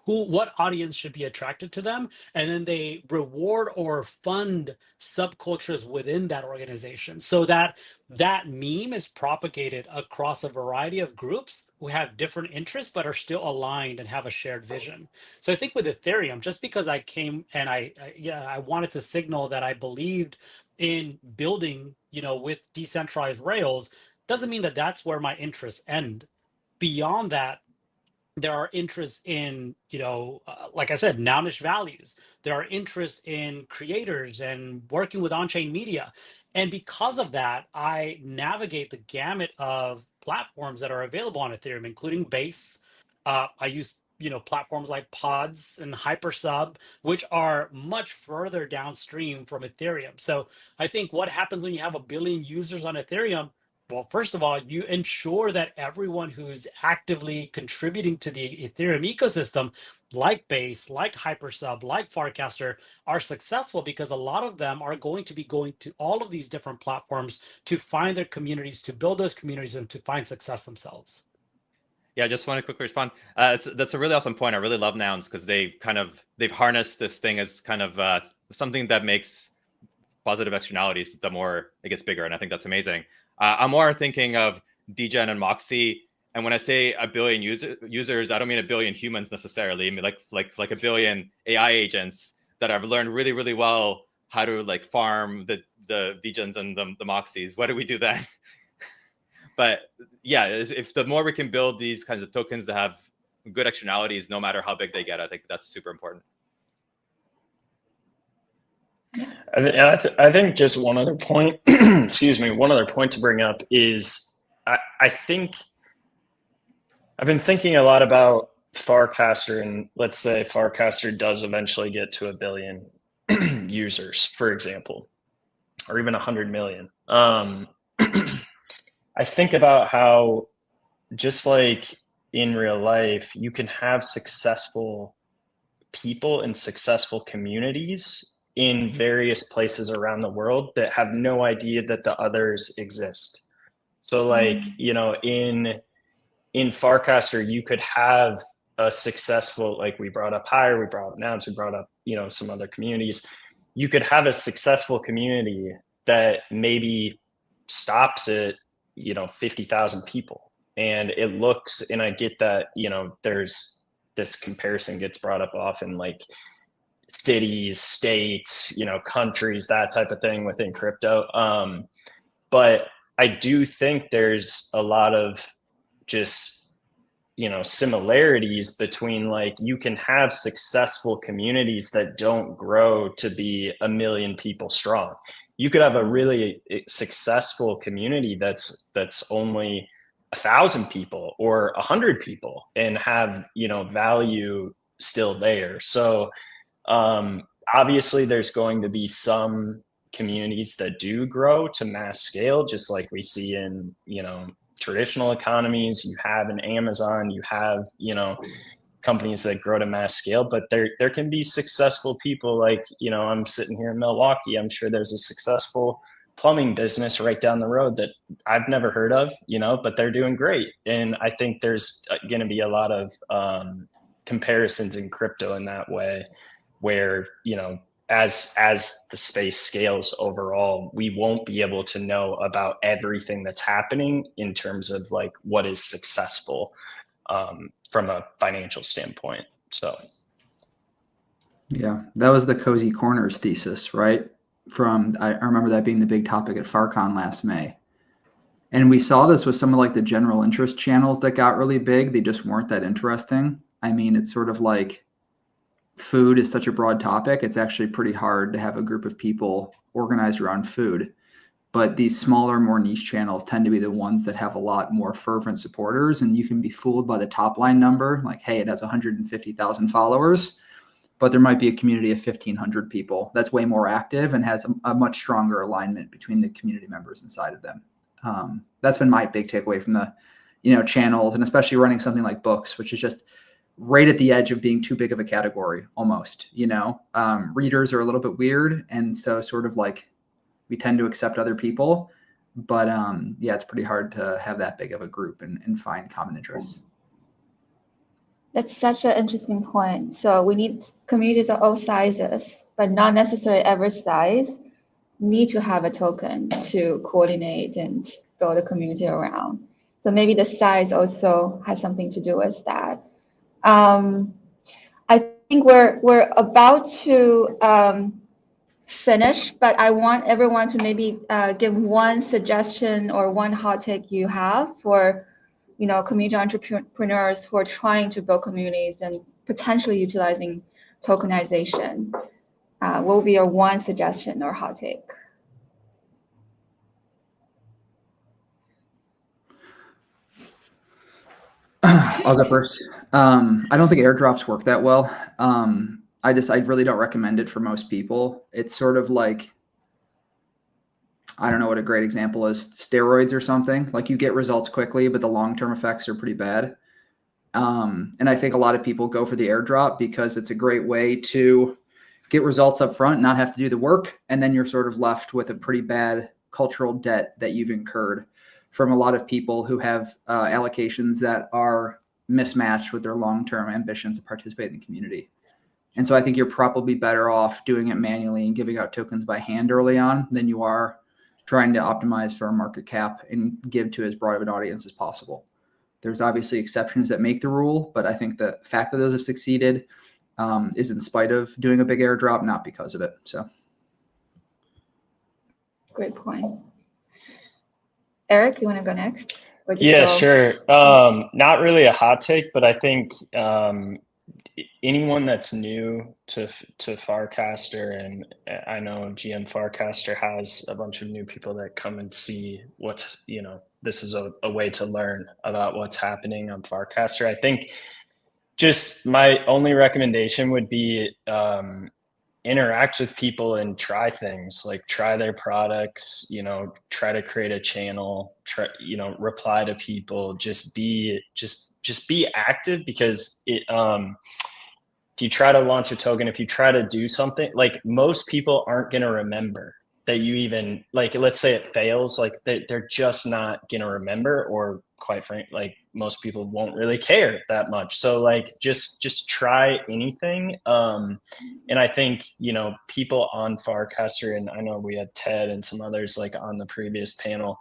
what audience should be attracted to them, and then they reward or fund subcultures within that organization so that that meme is propagated across a variety of groups who have different interests but are still aligned and have a shared vision. So I think with Ethereum, just because I came and I wanted to signal that I believed in building with decentralized rails, doesn't mean that that's where my interests end. Beyond that, there are interests in, like I said, nounish values. There are interests in creators and working with on-chain media. And because of that, I navigate the gamut of platforms that are available on Ethereum, including Base. I use, platforms like Pods and Hypersub, which are much further downstream from Ethereum. So I think what happens when you have a billion users on Ethereum, well, first of all, you ensure that everyone who's actively contributing to the Ethereum ecosystem, like Base, like Hypersub, like Farcaster, are successful because a lot of them are going to be going to all of these different platforms to find their communities, to build those communities, and to find success themselves. Yeah, I just want to quickly respond. That's a really awesome point. I really love nouns because they've harnessed this thing as kind of something that makes positive externalities the more it gets bigger, and I think that's amazing. I'm more thinking of Degen and Moxie, and when I say a billion users, I don't mean a billion humans necessarily. I mean like a billion AI agents that have learned really, really well how to like farm the Degens and the Moxies. What do we do then? But yeah, if the more we can build these kinds of tokens that have good externalities, no matter how big they get, I think that's super important. I think just one other point, excuse me, one other point to bring up is I think I've been thinking a lot about Farcaster, and let's say Farcaster does eventually get to 1 billion users, for example, or even 100 million. I think about how just like in real life, you can have successful people and successful communities in various places around the world that have no idea that the others exist. So like, in Farcaster, you could have a successful, like we brought up Hire, we brought up Nouns, we brought up, some other communities. You could have a successful community that maybe stops at, 50,000 people. And it looks, and I get that, there's this comparison gets brought up often, like cities, states, countries, that type of thing within crypto. But I do think there's a lot of just, similarities between like you can have successful communities that don't grow to be 1 million people strong. You could have a really successful community that's only 1,000 people or 100 people and have, value still there. So obviously there's going to be some communities that do grow to mass scale, just like we see in, traditional economies. You have an Amazon, you have, companies that grow to mass scale, but there can be successful people like, I'm sitting here in Milwaukee. I'm sure there's a successful plumbing business right down the road that I've never heard of, but they're doing great. And I think there's going to be a lot of comparisons in crypto in that way, where, as the space scales overall, we won't be able to know about everything that's happening in terms of like what is successful from a financial standpoint. So. Yeah, that was the Cozy Corners thesis, right? I remember that being the big topic at FarCon last May. And we saw this with some of like the general interest channels that got really big. They just weren't that interesting. I mean, it's sort of like food is such a broad topic. It's actually pretty hard to have a group of people organized around food. But these smaller, more niche channels tend to be the ones that have a lot more fervent supporters. And you can be fooled by the top line number, like, hey, it has 150,000 followers. But there might be a community of 1,500 people that's way more active and has a much stronger alignment between the community members inside of them. That's been my big takeaway from the, channels, and especially running something like books, which is just right at the edge of being too big of a category almost. Readers are a little bit weird, and so sort of like we tend to accept other people, but yeah, it's pretty hard to have that big of a group and find common interests. That's such an interesting point. So we need communities of all sizes, but not necessarily every size need to have a token to coordinate and build a community around. So maybe the size also has something to do with that. I think we're about to finish, but I want everyone to maybe give one suggestion or one hot take you have for community entrepreneurs who are trying to build communities and potentially utilizing tokenization. What will be your one suggestion or hot take? I'll go first. I don't think airdrops work that well. I really don't recommend it for most people. It's sort of like, I don't know what a great example is, steroids or something. Like, you get results quickly, but the long-term effects are pretty bad. And I think a lot of people go for the airdrop because it's a great way to get results up front, not have to do the work. And then you're sort of left with a pretty bad cultural debt that you've incurred from a lot of people who have allocations that are mismatched with their long-term ambitions to participate in the community. And so I think you're probably better off doing it manually and giving out tokens by hand early on than you are trying to optimize for a market cap and give to as broad of an audience as possible. There's obviously exceptions that make the rule, but I think the fact that those have succeeded is in spite of doing a big airdrop, not because of it. So, great point. Eric, you want to go next? Yeah, sure. Not really a hot take, but I think anyone that's new to Farcaster, and I know GM Farcaster has a bunch of new people that come and see what's, this is a way to learn about what's happening on Farcaster. I think just my only recommendation would be interact with people and try things, like try their products, try to create a channel, reply to people, just be active, because it, if you try to launch a token, if you try to do something, like, most people aren't going to remember that you even, like, let's say it fails, like they're just not going to remember, or quite frankly, like, most people won't really care that much. So like, just try anything. And I think, people on Farcaster, and I know we had Ted and some others like on the previous panel,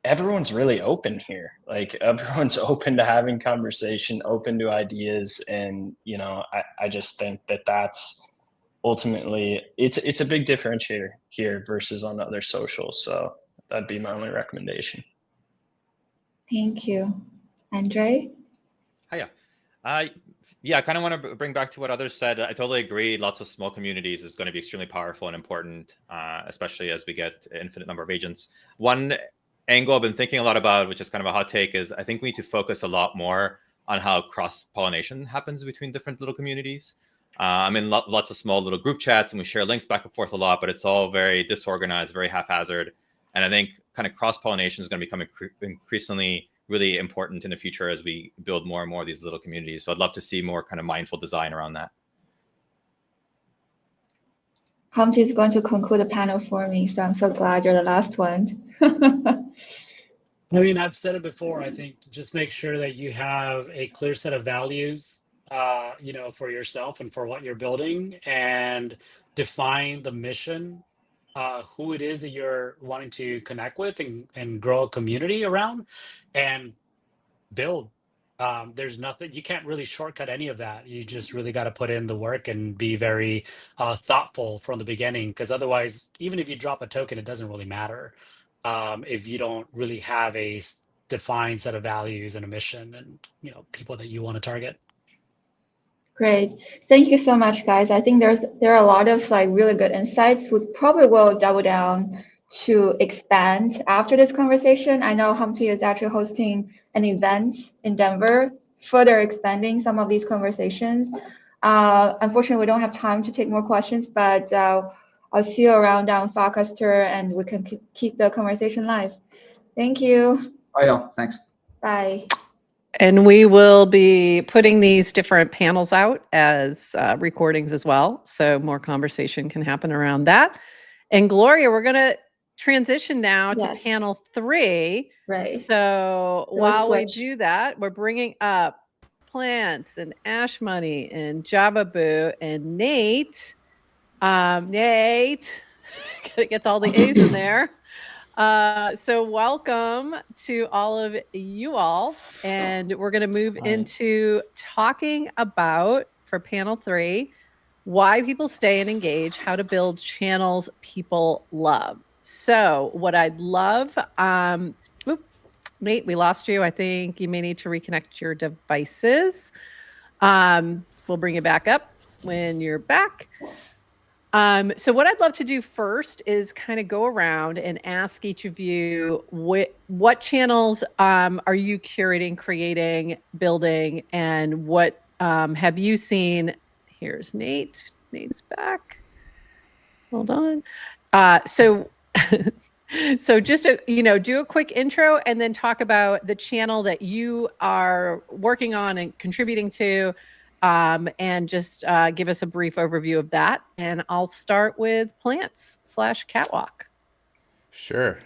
everyone's really open here. Like, everyone's open to having conversation, open to ideas. And, I just think that that's ultimately, it's a big differentiator here versus on other socials. So that'd be my only recommendation. Thank you. Andre? Hiya. Yeah, I kind of want to bring back to what others said. I totally agree. Lots of small communities is going to be extremely powerful and important, especially as we get an infinite number of agents. One angle I've been thinking a lot about, which is kind of a hot take, is I think we need to focus a lot more on how cross-pollination happens between different little communities. I'm in lots of small little group chats, and we share links back and forth a lot, but it's all very disorganized, very haphazard. And I think kind of cross-pollination is going to become increasingly really important in the future as we build more and more of these little communities. So I'd love to see more kind of mindful design around that. Humpty is going to conclude the panel for me, so I'm so glad you're the last one. I mean, I've said it before. I think just make sure that you have a clear set of values, for yourself and for what you're building, and define the mission, who it is that you're wanting to connect with and grow a community around, and build. There's nothing, you can't really shortcut any of that. You just really got to put in the work and be very thoughtful from the beginning, because otherwise, even if you drop a token, it doesn't really matter if you don't really have a defined set of values and a mission and people that you want to target. Great. Thank you so much, guys. I think there are a lot of really good insights. We probably will double down to expand after this conversation. I know Humpty is actually hosting an event in Denver, further expanding some of these conversations. Unfortunately, we don't have time to take more questions, but I'll see you around down Farcaster, and we can keep the conversation live. Thank you. Bye, y'all. Thanks. Bye. And we will be putting these different panels out as recordings as well, so more conversation can happen around that. And Gloria, we're going to transition now to panel 3. Right. So while we switch. do that, we're bringing up Plants and Ash Money and Java Boo and Nate. Nate, gotta get all the A's in there. So welcome to all of you all. And we're going to move into talking about, for panel 3, why people stay and engage, how to build channels people love. So what I'd love, Nate, we lost you. I think you may need to reconnect your devices. We'll bring you back up when you're back. So what I'd love to do first is kind of go around and ask each of you what channels are you curating, creating, building, and what have you seen? Here's Nate. Nate's back. Hold on. So just do a quick intro and then talk about the channel that you are working on and contributing to. And just give us a brief overview of that. And I'll start with Plants/Catwalk. Sure.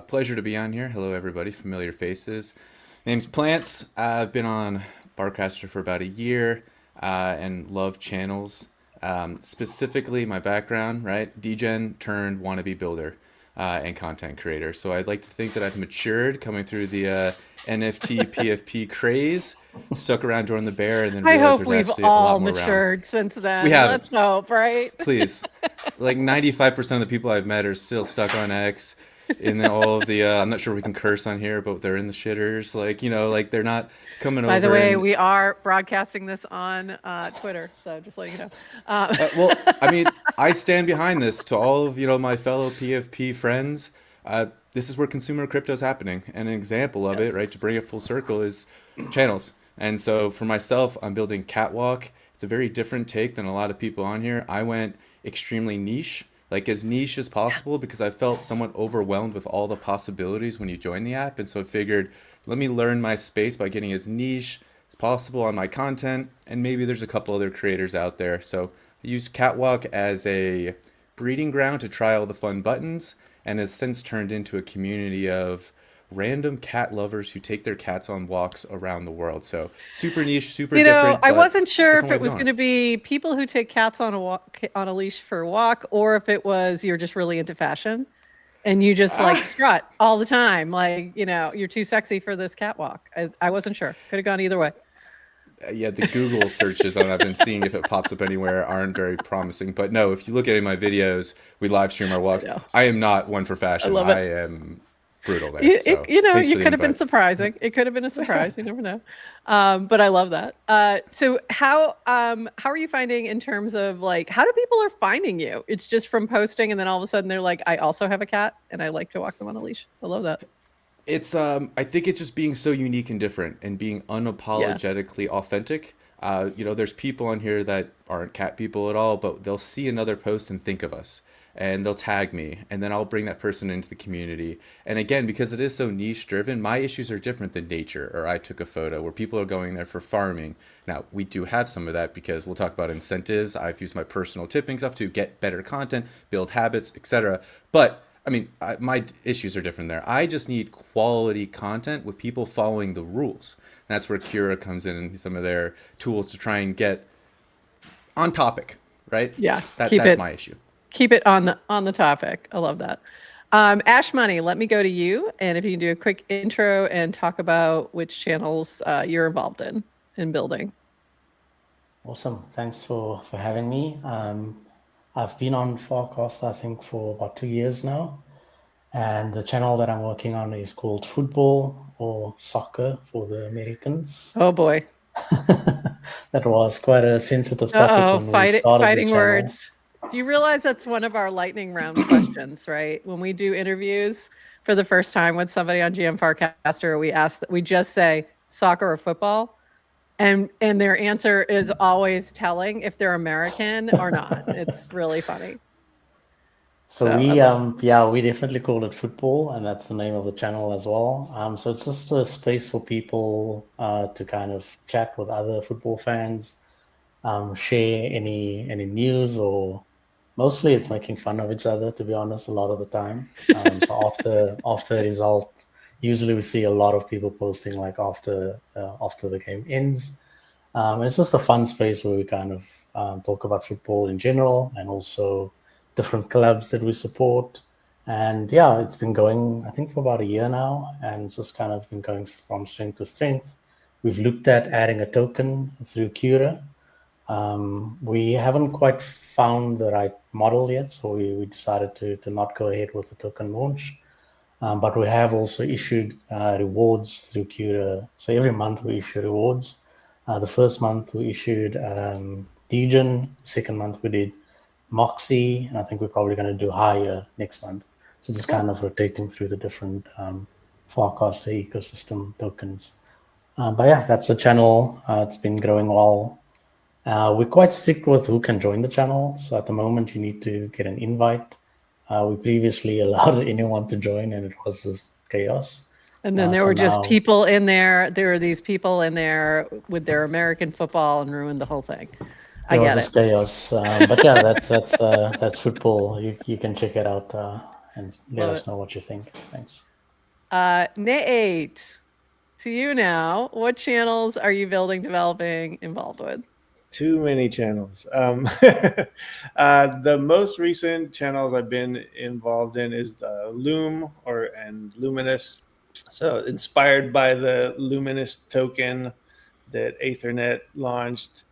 Pleasure to be on here. Hello, everybody. Familiar faces. Name's Plants. I've been on Farcaster for about a year and love channels. Specifically, my background, right? Degen turned wannabe builder and content creator. So I'd like to think that I've matured coming through the NFT PFP craze, stuck around during the bear, and then I realized hope there's we've actually a lot all more matured since then. We have. Let's hope, right? Please. Like 95% of the people I've met are still stuck on X. And then all of the, I'm not sure we can curse on here, but they're in the shitters. They're not coming over. By the way, we are broadcasting this on Twitter, so just let you know. Well, I mean, I stand behind this to all of, my fellow PFP friends. This is where consumer crypto is happening. And an example of it, right, to bring it full circle, is channels. And so for myself, I'm building Catwalk. It's a very different take than a lot of people on here. I went extremely niche, like as niche as possible, because I felt somewhat overwhelmed with all the possibilities when you join the app. And so I figured, let me learn my space by getting as niche as possible on my content. And maybe there's a couple other creators out there. So I use Catwalk as a breeding ground to try all the fun buttons, and has since turned into a community of random cat lovers who take their cats on walks around the world. So super niche, super different. I wasn't sure if it was going to be people who take cats on a leash for a walk, or if it was you're just really into fashion and you just strut all the time. You're too sexy for this catwalk. I wasn't sure. Could have gone either way. Yeah, the Google searches that I've been seeing if it pops up anywhere aren't very promising. But no, if you look at any of my videos, we live stream our walks. I am not one for fashion. I am brutal there. You could have been surprising. It could have been a surprise. You never know. But I love that. So how are you finding in terms of how do people are finding you? It's just from posting, and then all of a sudden they're like, I also have a cat and I like to walk them on a leash. I love that. It's I think it's just being so unique and different and being unapologetically authentic. There's people on here that aren't cat people at all, but they'll see another post and think of us. and they'll tag me, and then I'll bring that person into the community. And again, because it is so niche driven, my issues are different than nature or I took a photo, where people are going there for farming. Now, we do have some of that because we'll talk about incentives. I've used my personal tipping stuff to get better content, build habits, etc. But I mean, my issues are different there. I just need quality content with people following the rules. And that's where Cura comes in and some of their tools to try and get on topic, right? Yeah, that's my issue. Keep it on the topic. I love that. Ash Money, let me go to you, and if you can do a quick intro and talk about which channels you're involved in building. Awesome. Thanks for having me. I've been on Farcaster, I think, for about 2 years now. And the channel that I'm working on is called Football, or Soccer for the Americans. Oh, boy. That was quite a sensitive topic when we started fighting the channel. words. Do you realize that's one of our lightning round questions, right? When we do interviews for the first time with somebody on GM Farcaster, we just say soccer or football. And their answer is always telling if they're American or not. It's really funny. So we definitely call it Football, and that's the name of the channel as well. So it's just a space for people to kind of chat with other football fans, share any news, or mostly it's making fun of each other, to be honest, a lot of the time. So after a result, usually we see a lot of people posting like after the game ends. And it's just a fun space where we kind of talk about football in general, and also different clubs that we support. And yeah, it's been going, I think, for about a year now, and it's just kind of been going from strength to strength. We've looked at adding a token through Cura. We haven't quite found the right model yet, so we decided to not go ahead with the token launch. But we have also issued rewards through Cura. So every month we issue rewards. The first month we issued Degen. Second month we did Moxie, and I think we're probably going to do higher next month. So just kind of rotating through the different Farcaster ecosystem tokens. But yeah, that's the channel. It's been growing well. We're quite strict with who can join the channel. So at the moment, you need to get an invite. We previously allowed anyone to join, and it was just chaos. And then there were just people in there. There were these people in there with their American football and ruined the whole thing. I get it. Chaos. But yeah, that's football. You can check it out and let us know what you think. Thanks. Nate, to you now. What channels are you building, developing, involved with? Too many channels. The most recent channels I've been involved in is the Loom and Luminous. So inspired by the Luminous token that Ethernet launched.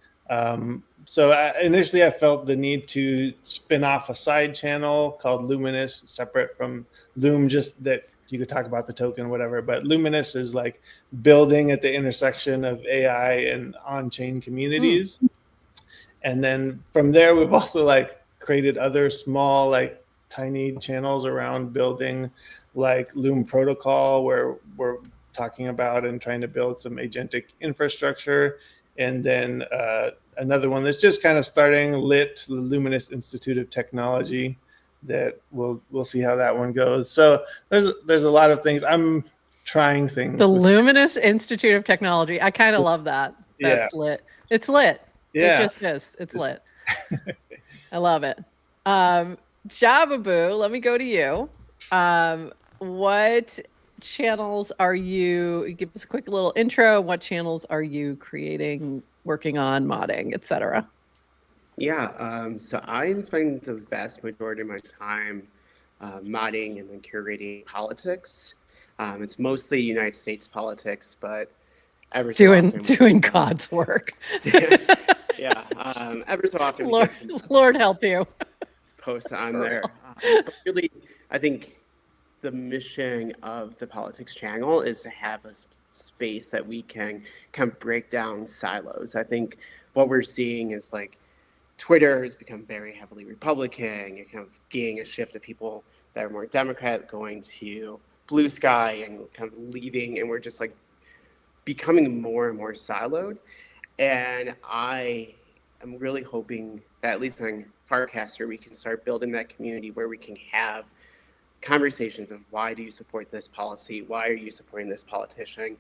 So initially I felt the need to spin off a side channel called Luminous, separate from Loom, just that you could talk about the token, whatever. But Luminous is like building at the intersection of AI and on-chain communities. And then from there, we've also like created other small, like tiny channels around building, like Loom Protocol, where we're talking about and trying to build some agentic infrastructure. And then another one that's just kind of starting, LIT, the Luminous Institute of Technology, that we'll see how that one goes. So there's a lot of things. I'm trying things. The Luminous Institute of Technology. I kind of love that. That's lit. It's lit. Yeah. It just is. It's lit. I love it. Jababoo, let me go to you. What channels are you, give us a quick little intro. What channels are you creating, working on, modding, etc.? Yeah, so I'm spending the vast majority of my time modding and then curating politics. It's mostly United States politics, but ever so often doing God's work. Yeah, ever so often Lord help you. Posts on there. But really, I think the mission of the politics channel is to have a space that we can kind of break down silos. I think what we're seeing is like Twitter has become very heavily Republican. You're kind of getting a shift of people that are more Democrat going to Blue Sky and kind of leaving, and we're just like becoming more and more siloed. And I am really hoping that at least on Farcaster, we can start building that community where we can have conversations of why do you support this policy? Why are you supporting this politician?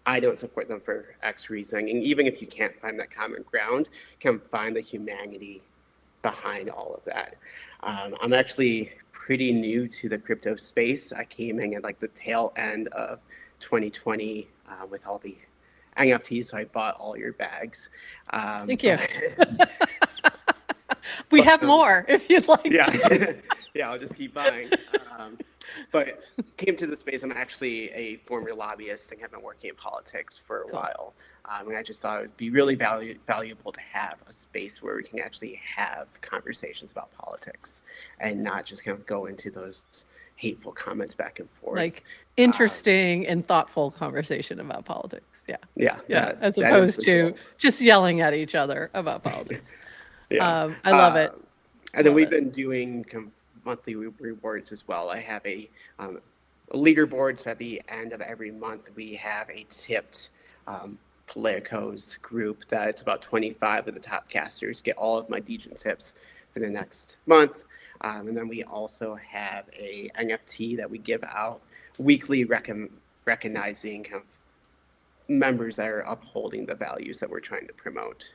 I don't support them for X reason. And even if you can't find that common ground, can find the humanity behind all of that. I'm actually pretty new to the crypto space. I came in at like the tail end of 2020 with all the NFTs, so I bought all your bags. Thank you. We have more if you'd like. Yeah, yeah, I'll just keep buying. But came to the space. I'm actually a former lobbyist and have been working in politics for a while. And I just thought it would be really valuable to have a space where we can actually have conversations about politics and not just kind of go into those hateful comments back and forth. Like interesting and thoughtful conversation about politics. Yeah. Yeah. As opposed to just yelling at each other about politics. Yeah. I love it. And then we've been doing monthly rewards as well. I have a leaderboard, so at the end of every month we have a tipped Politicos group that it's about 25 of the top casters get all of my Degen tips for the next month. And then we also have a NFT that we give out weekly, recognizing kind of members that are upholding the values that we're trying to promote.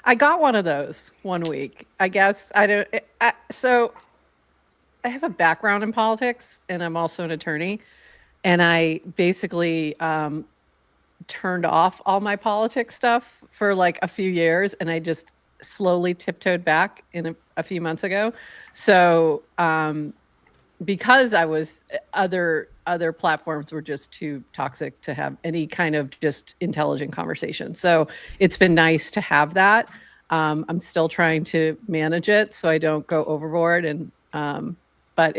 I got one of those one week. I guess so I have a background in politics and I'm also an attorney. And I basically turned off all my politics stuff for like a few years. And I just slowly tiptoed back in a few months ago. So because I was other platforms were just too toxic to have any kind of just intelligent conversation. So it's been nice to have that. I'm still trying to manage it so I don't go overboard. And but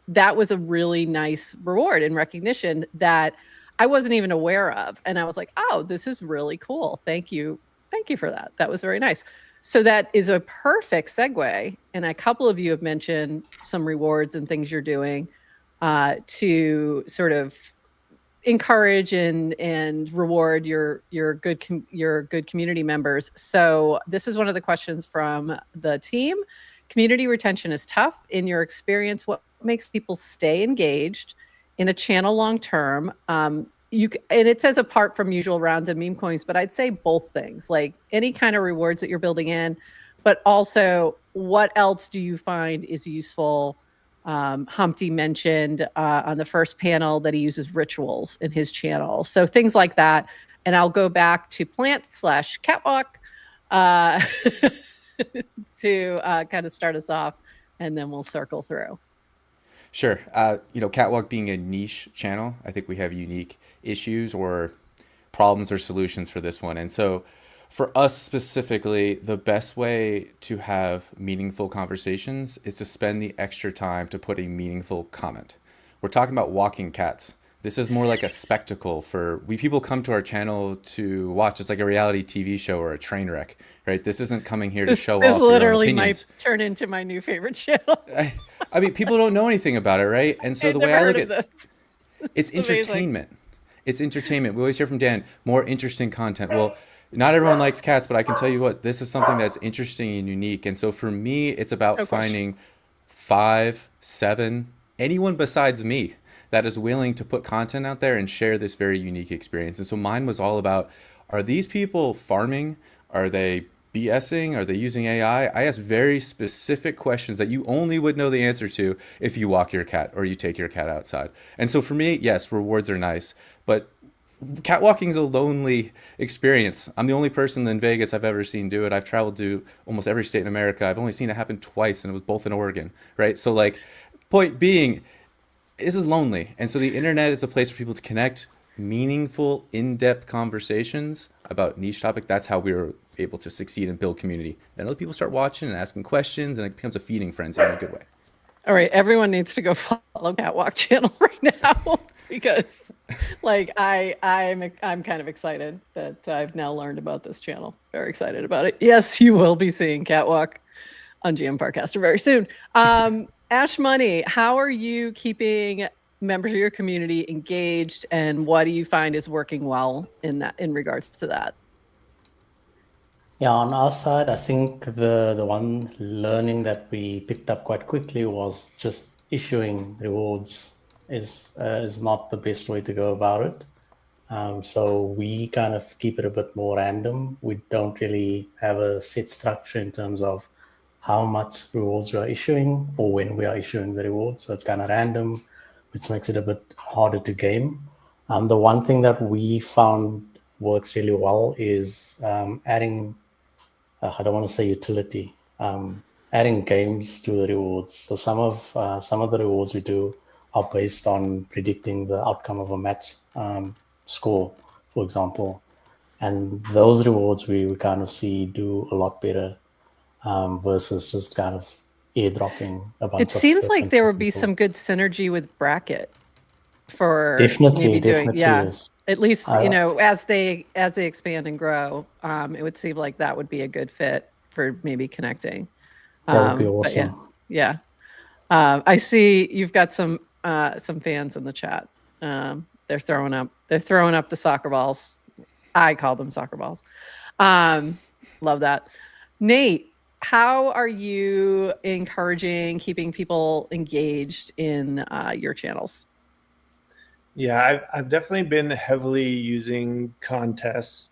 that was a really nice reward and recognition that I wasn't even aware of. And I was like, oh, this is really cool. Thank you. Thank you for that. That was very nice. So that is a perfect segue. And a couple of you have mentioned some rewards and things you're doing to sort of encourage and reward your good community members. So this is one of the questions from the team. Community retention is tough. In your experience, what makes people stay engaged in a channel long term? And it says apart from usual rounds of meme coins, but I'd say both things, like any kind of rewards that you're building in, but also what else do you find is useful? Humpty mentioned on the first panel that he uses rituals in his channel. So things like that. And I'll go back to plants/catwalk to kind of start us off, and then we'll circle through. Sure. Catwalk being a niche channel, I think we have unique issues or problems or solutions for this one. And so for us specifically, the best way to have meaningful conversations is to spend the extra time to put a meaningful comment. We're talking about walking cats. This is more like a spectacle people come to our channel to watch. It's like a reality TV show or a train wreck, right? This isn't coming here to show off your own literally opinions. might turn into my new favorite channel. I mean, people don't know anything about it, right? And so the way I look at this, it's entertainment. Amazing. It's entertainment. We always hear from Dan, more interesting content. Well, not everyone likes cats, but I can tell you what, this is something that's interesting and unique. And so for me, it's about finding 5, 7, anyone besides me that is willing to put content out there and share this very unique experience. And so mine was all about, are these people farming? Are they BSing? Are they using AI? I asked very specific questions that you only would know the answer to if you walk your cat or you take your cat outside. And so for me, yes, rewards are nice, but catwalking is a lonely experience. I'm the only person in Vegas I've ever seen do it. I've traveled to almost every state in America. I've only seen it happen twice, and it was both in Oregon, right? So like, point being, this is lonely. And so the internet is a place for people to connect, meaningful, in-depth conversations about niche topic. That's how we were able to succeed and build community. Then other people start watching and asking questions, and it becomes a feeding frenzy in a good way. All right, everyone needs to go follow Catwalk channel right now because, like, I'm kind of excited that I've now learned about this channel. Very excited about it. Yes, you will be seeing Catwalk on GM Farcaster very soon. Ash Money, how are you keeping members of your community engaged, and what do you find is working well in regards to that? Yeah, on our side, I think the one learning that we picked up quite quickly was just issuing rewards is not the best way to go about it. So we kind of keep it a bit more random. We don't really have a set structure in terms of how much rewards we are issuing or when we are issuing the rewards. So it's kind of random, which makes it a bit harder to game. The one thing that we found works really well is adding, I don't want to say utility, adding games to the rewards. So some of the rewards we do are based on predicting the outcome of a match score, for example. And those rewards we kind of see do a lot better versus just kind of airdropping a bunch It of seems like there would be people. some good synergy with Bracket for Definitely maybe doing, yeah, is. at least, as they expand and grow, it would seem like that would be a good fit for maybe connecting. That would be But awesome. yeah. I see you've got some fans in the chat. They're throwing up the soccer balls. I call them soccer balls. Love that. Nate, how are you encouraging keeping people engaged in your channels? Yeah, I've definitely been heavily using contests.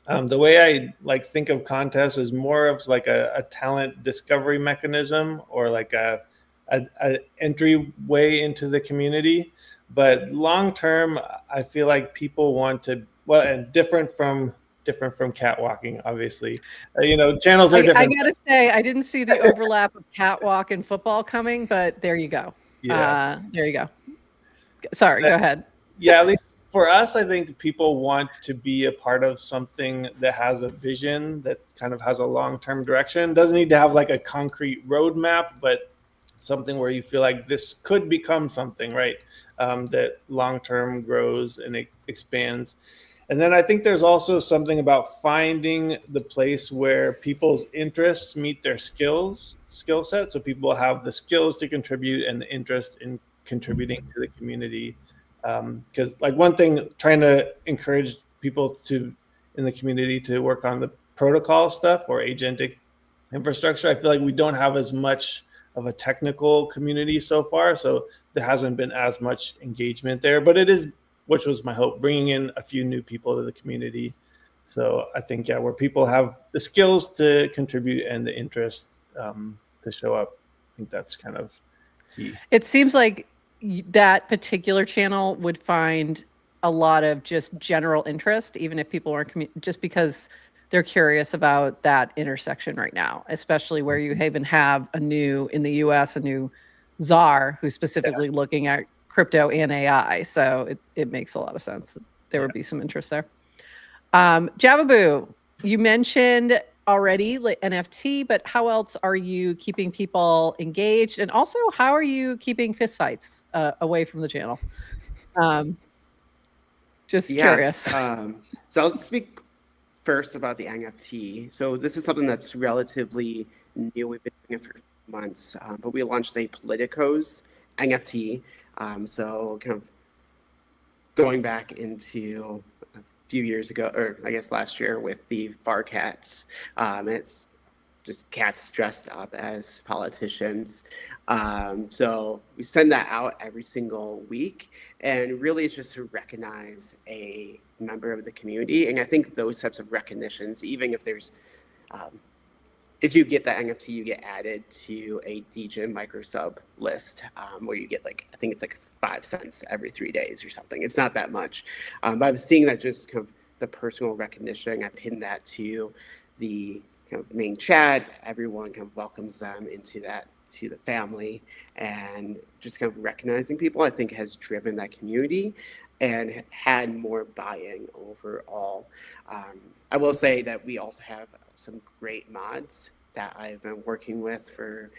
The way I think of contests is more of like a talent discovery mechanism or like a entry way into the community. But long term, I feel like people want to, well, and different from catwalking, obviously. Channels are different. I gotta say, I didn't see the overlap of catwalk and football coming, but there you go. Yeah. There you go. Sorry, go ahead. Yeah, at least for us, I think people want to be a part of something that has a vision that kind of has a long-term direction. Doesn't need to have like a concrete roadmap, but something where you feel like this could become something, right? That long-term grows and it expands. And then I think there's also something about finding the place where people's interests meet their skill set. So people have the skills to contribute and the interest in contributing to the community. Because like one thing, trying to encourage people in the community to work on the protocol stuff or agentic infrastructure. I feel like we don't have as much of a technical community so far, so there hasn't been as much engagement there. But it is, which was my hope, bringing in a few new people to the community. So I think, yeah, where people have the skills to contribute and the interest to show up, I think that's kind of key. It seems like that particular channel would find a lot of just general interest, even if people aren't just because they're curious about that intersection right now, especially where you even have in the US, a new czar who's specifically looking at crypto and AI. So it makes a lot of sense that there would be some interest there. Javaboo, you mentioned already NFT, but how else are you keeping people engaged? And also, how are you keeping fistfights away from the channel? Just curious. So I'll speak first about the NFT. So this is something that's relatively new. We've been doing it for months, but we launched a Politicos NFT. So kind of going back into a few years ago, or I guess last year, with the Farcats. It's just cats dressed up as politicians. So we send that out every single week, and really it's just to recognize a member of the community. And I think those types of recognitions, even if there's, if you get that NFT, you get added to a DGen microsub list where you get I think it's 5 cents every 3 days or something. It's not that much. But I was seeing that just kind of the personal recognition. I pinned that to the kind of main chat. Everyone kind of welcomes them into the family, and just kind of recognizing people, I think, has driven that community and had more buy-in overall. I will say that we also have some great mods that I've been working with for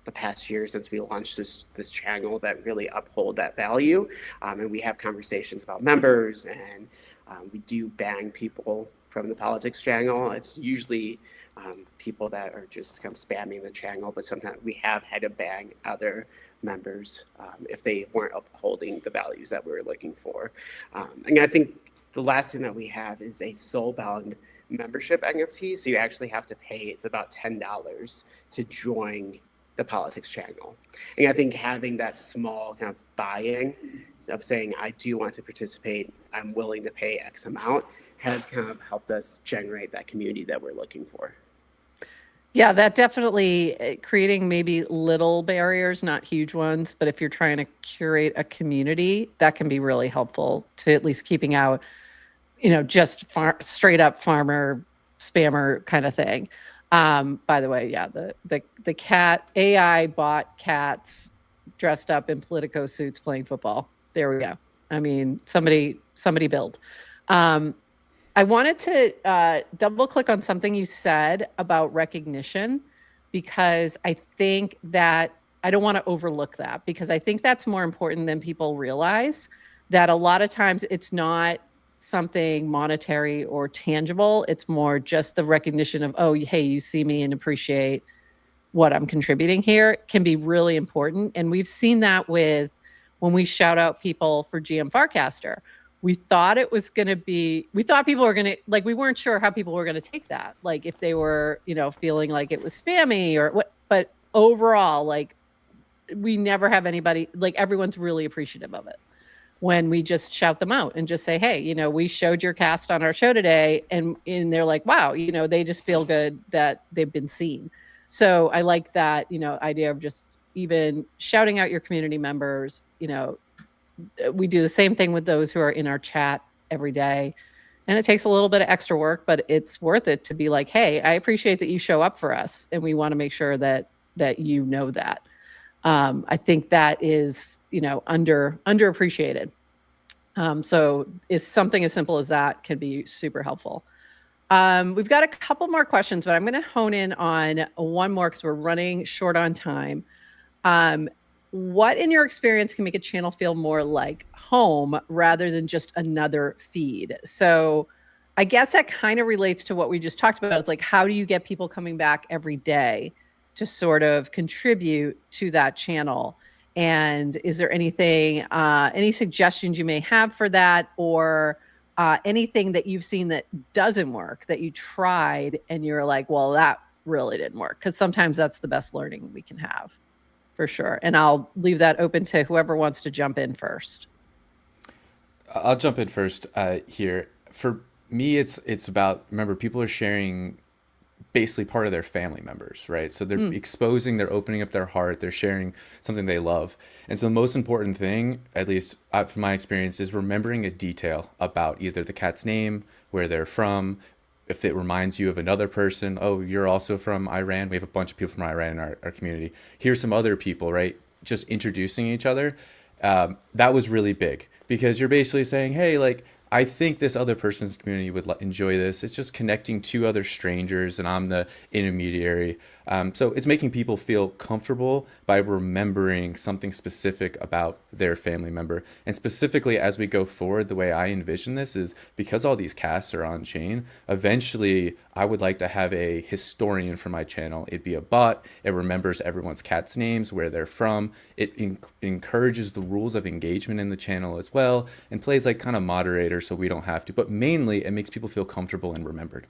the past year since we launched this channel that really uphold that value. And we have conversations about members, and we do ban people from the politics channel. It's usually people that are just kind of spamming the channel, but sometimes we have had to ban other members if they weren't upholding the values that we were looking for. And I think the last thing that we have is a soulbound membership NFT, so you actually have to pay. It's about $10 to join the politics channel. And I think having that small kind of buy-in of saying, I do want to participate, I'm willing to pay X amount, has kind of helped us generate that community that we're looking for. Yeah, that definitely creating maybe little barriers, not huge ones, but if you're trying to curate a community, that can be really helpful to at least keeping out, just straight up farmer spammer kind of thing. By the way, yeah, the cat AI bot cats dressed up in Politico suits playing football. There we go. I mean, somebody build. I wanted to double click on something you said about recognition, because I think that I don't want to overlook that, because I think that's more important than people realize, that a lot of times it's not something monetary or tangible. It's more just the recognition of, oh, hey, you see me and appreciate what I'm contributing here can be really important. And we've seen that with when we shout out people for GM Farcaster. We thought people were going to, like, we weren't sure how people were going to take that. Like if they were, feeling like it was spammy or what, but overall, like we never have anybody, like everyone's really appreciative of it when we just shout them out and just say, hey, we showed your cast on our show today. And they're like, wow, they just feel good that they've been seen. So I like that, idea of just even shouting out your community members. We do the same thing with those who are in our chat every day. And it takes a little bit of extra work, but it's worth it to be like, hey, I appreciate that you show up for us. And we want to make sure that you know that. I think that is, underappreciated. So is something as simple as that can be super helpful. We've got a couple more questions, but I'm going to hone in on one more because we're running short on time. What in your experience can make a channel feel more like home rather than just another feed? So I guess that kind of relates to what we just talked about. It's like, how do you get people coming back every day to sort of contribute to that channel? And is there anything, any suggestions you may have for that, or anything that you've seen that doesn't work, that you tried and you're like, well, that really didn't work? Because sometimes that's the best learning we can have, for sure. And I'll leave that open to whoever wants to jump in first. I'll jump in first here. For me, it's about, remember, people are sharing basically part of their family members, right? So they're exposing, they're opening up their heart, they're sharing something they love. And so the most important thing, at least from my experience, is remembering a detail about either the cat's name, where they're from, if it reminds you of another person. Oh, you're also from Iran. We have a bunch of people from Iran in our community. Here's some other people, right? Just introducing each other. That was really big, because you're basically saying, hey, like, I think this other person's community would enjoy this. It's just connecting two other strangers, and I'm the intermediary. So it's making people feel comfortable by remembering something specific about their family member. And specifically, as we go forward, the way I envision this is, because all these casts are on chain, eventually I would like to have a historian for my channel. It'd be a bot. It remembers everyone's cat's names, where they're from. It encourages the rules of engagement in the channel as well, and plays like kind of moderator, so we don't have to. But mainly, it makes people feel comfortable and remembered.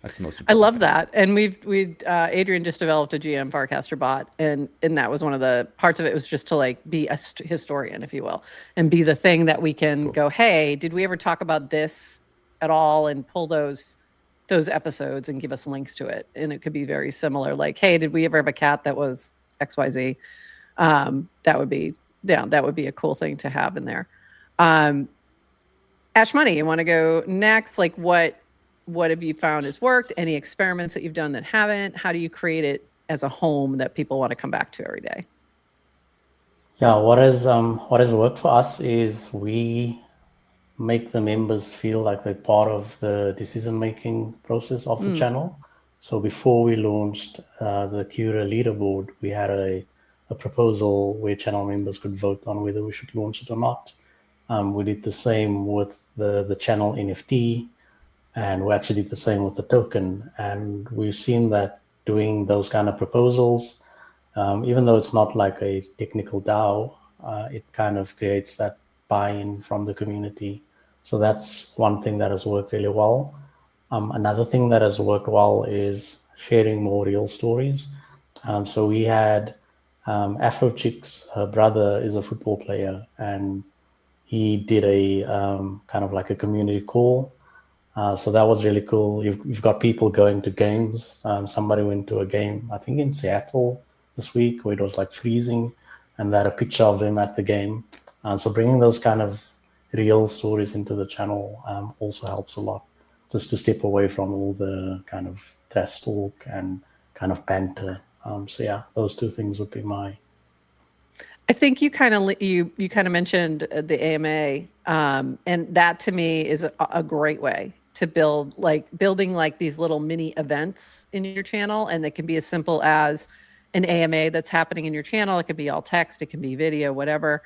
That's the most important. I love that. And Adrian just developed a GM Farcaster bot, and that was one of the parts of it, was just to like be a historian, if you will, and be the thing that we can go, hey, did we ever talk about this at all, and pull those episodes and give us links to it. And it could be very similar, like, hey, did we ever have a cat that was XYZ? That would be a cool thing to have in there. Ash Money, you want to go next? Like, what have you found has worked? Any experiments that you've done that haven't? How do you create it as a home that people want to come back to every day? Yeah, what has worked for us is we make the members feel like they're part of the decision-making process of the channel. So before we launched the Cura leaderboard, we had a proposal where channel members could vote on whether we should launch it or not. We did the same with the channel NFT, and we actually did the same with the token. And we've seen that doing those kind of proposals, even though it's not like a technical DAO, it kind of creates that buy-in from the community. So that's one thing that has worked really well. Another thing that has worked well is sharing more real stories. So we had Afro Chicks, her brother is a football player, and he did a kind of like a community call. So that was really cool. You've got people going to games. Somebody went to a game, I think in Seattle this week, where it was like freezing, and they had a picture of them at the game. So bringing those kind of real stories into the channel also helps a lot, just to step away from all the kind of trash talk and kind of banter. So yeah, those two things would be my. I think you kind of mentioned the AMA, and that to me is a great way to building like these little mini events in your channel, and it can be as simple as an AMA that's happening in your channel. It could be all text, it can be video, whatever.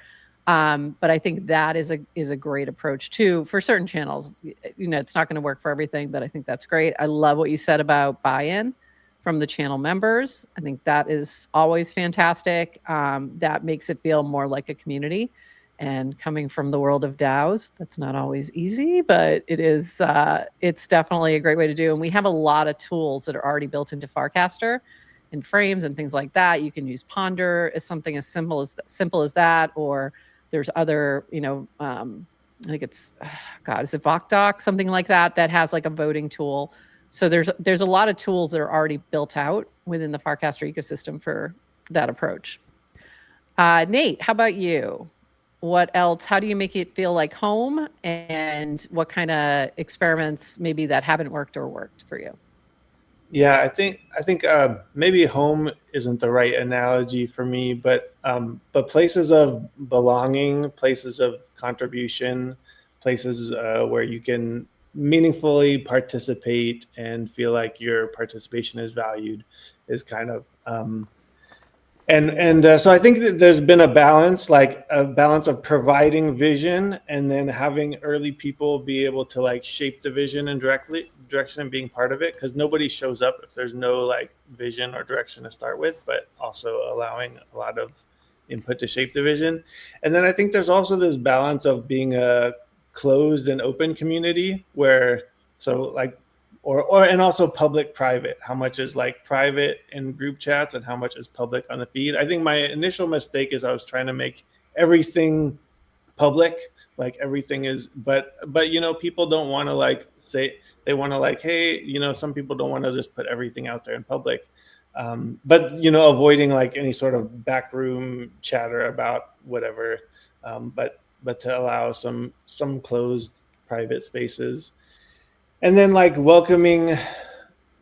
But I think that is a great approach too for certain channels. You know, it's not going to work for everything, but I think that's great. I love what you said about buy-in from the channel members. I think that is always fantastic. That makes it feel more like a community. And coming from the world of DAOs, that's not always easy, but it is. It's definitely a great way to do. And we have a lot of tools that are already built into Farcaster, and frames and things like that. You can use Ponder as something as simple as that, or there's other, I think it's, is it VocDoc, something like that, that has like a voting tool. So there's a lot of tools that are already built out within the Farcaster ecosystem for that approach. Nate, how about you? What else? How do you make it feel like home? And what kind of experiments maybe that haven't worked or worked for you? Yeah, I think maybe home isn't the right analogy for me, but places of belonging, places of contribution, places where you can meaningfully participate and feel like your participation is valued is kind of so I think that there's been a balance of providing vision and then having early people be able to like shape the vision and direction and being part of it, because nobody shows up if there's no like vision or direction to start with, but also allowing a lot of input to shape the vision. And then I think there's also this balance of being a closed and open community where and also public private, how much is like private in group chats and how much is public on the feed. I think my initial mistake is I was trying to make everything public, like everything is, but people don't want to like say, they want to like, hey, some people don't want to just put everything out there in public. But avoiding like any sort of backroom chatter about whatever, but to allow some closed private spaces. And then like welcoming,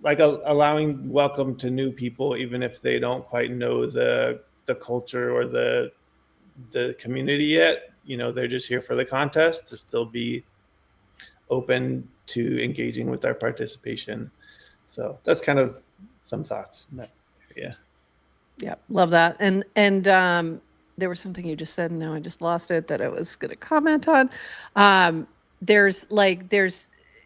like allowing welcome to new people, even if they don't quite know the culture or the community yet. They're just here for the contest, to still be open to engaging with our participation. So that's kind of some thoughts. Yeah. Yeah, love that. And there was something you just said, and now I just lost it, that I was going to comment on. There's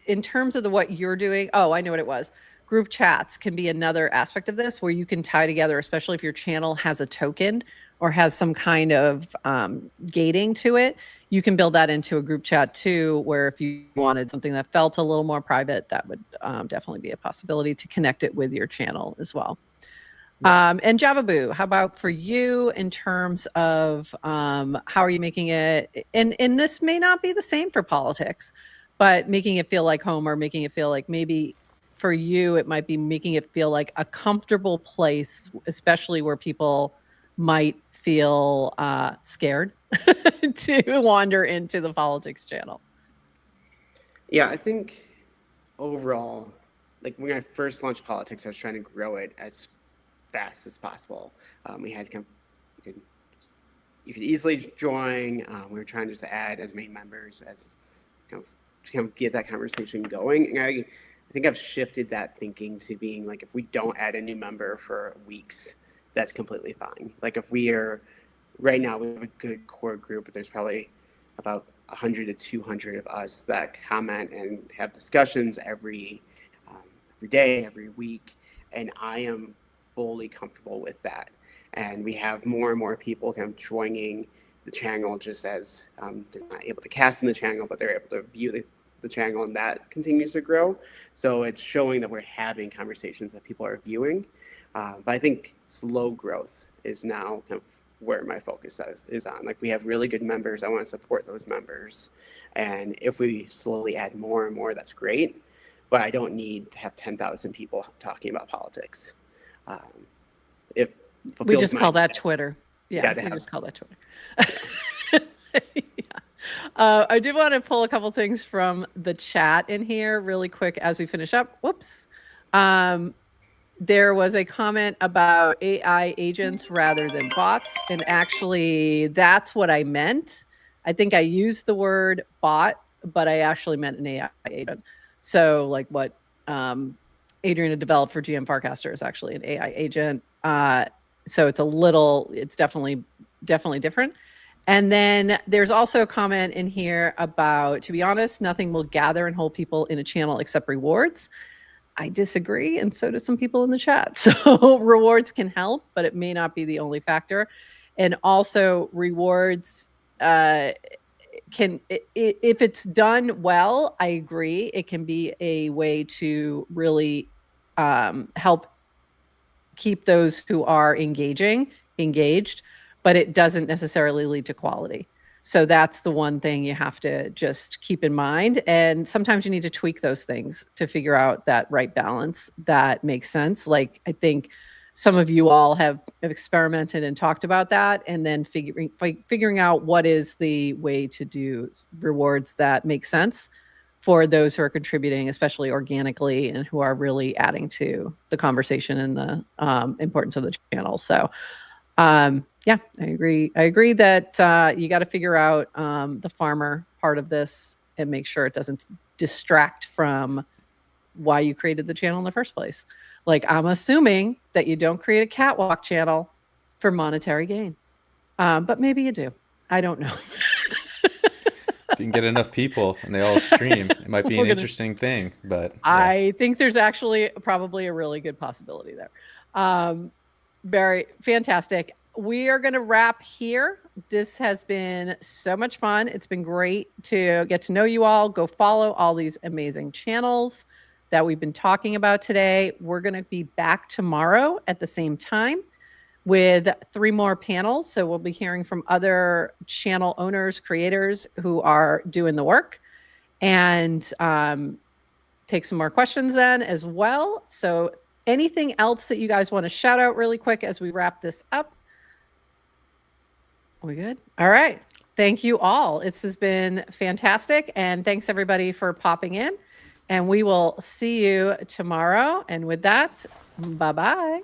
in terms of what you're doing. Oh, I know what it was. Group chats can be another aspect of this, where you can tie together, especially if your channel has a token or has some kind of gating to it. You can build that into a group chat too, where if you wanted something that felt a little more private, that would definitely be a possibility to connect it with your channel as well. And Javaboo, how about for you in terms of how are you making it? And this may not be the same for politics, but making it feel like home, or making it feel like, maybe for you, it might be making it feel like a comfortable place, especially where people might feel scared to wander into the politics channel. Yeah, I think overall, like when I first launched politics, I was trying to grow it as fast as possible. We had you could easily join. We were trying just to add as many members as to get that conversation going. And I think I've shifted that thinking to being like, if we don't add a new member for weeks, that's completely fine. Like if we are right now, we have a good core group, but there's probably about 100 to 200 of us that comment and have discussions every day, every week, and I am fully comfortable with that. And we have more and more people kind of joining the channel, just as they're not able to cast in the channel, but they're able to view the channel and that continues to grow. So it's showing that we're having conversations that people are viewing. But I think slow growth is now kind of where my focus is on. Like, we have really good members. I want to support those members. And if we slowly add more and more, that's great. But I don't need to have 10,000 people talking about politics. We just call that Twitter. Yeah, we just call that Twitter. I do want to pull a couple things from the chat in here really quick as we finish up. Whoops. There was a comment about AI agents rather than bots. And actually, that's what I meant. I think I used the word bot, but I actually meant an AI agent. So like what Adriana developed for GM Farcaster is actually an AI agent. So it's definitely different. And then there's also a comment in here about, to be honest, nothing will gather and hold people in a channel except rewards. I disagree, and so do some people in the chat. So rewards can help, but it may not be the only factor. And also rewards can, if it's done well, I agree, it can be a way to really help keep those who are engaged, but it doesn't necessarily lead to quality. So that's the one thing you have to just keep in mind. And sometimes you need to tweak those things to figure out that right balance that makes sense. Like, I think some of you all have experimented and talked about that, and then figuring out what is the way to do rewards that make sense for those who are contributing, especially organically, and who are really adding to the conversation and the importance of the channel. So yeah, I agree. I agree that you got to figure out the farmer part of this and make sure it doesn't distract from why you created the channel in the first place. Like, I'm assuming that you don't create a catwalk channel for monetary gain, but maybe you do. I don't know. If you can get enough people and they all stream, it might be an interesting thing. But yeah. I think there's actually probably a really good possibility there. Very fantastic. We are going to wrap here. This has been so much fun. It's been great to get to know you all. Go follow all these amazing channels that we've been talking about today. We're going to be back tomorrow at the same time with 3 more panels. So we'll be hearing from other channel owners, creators who are doing the work, and take some more questions then as well. So anything else that you guys want to shout out really quick as we wrap this up? We good? All right. Thank you all. This has been fantastic. And thanks everybody for popping in. And we will see you tomorrow. And with that, bye-bye.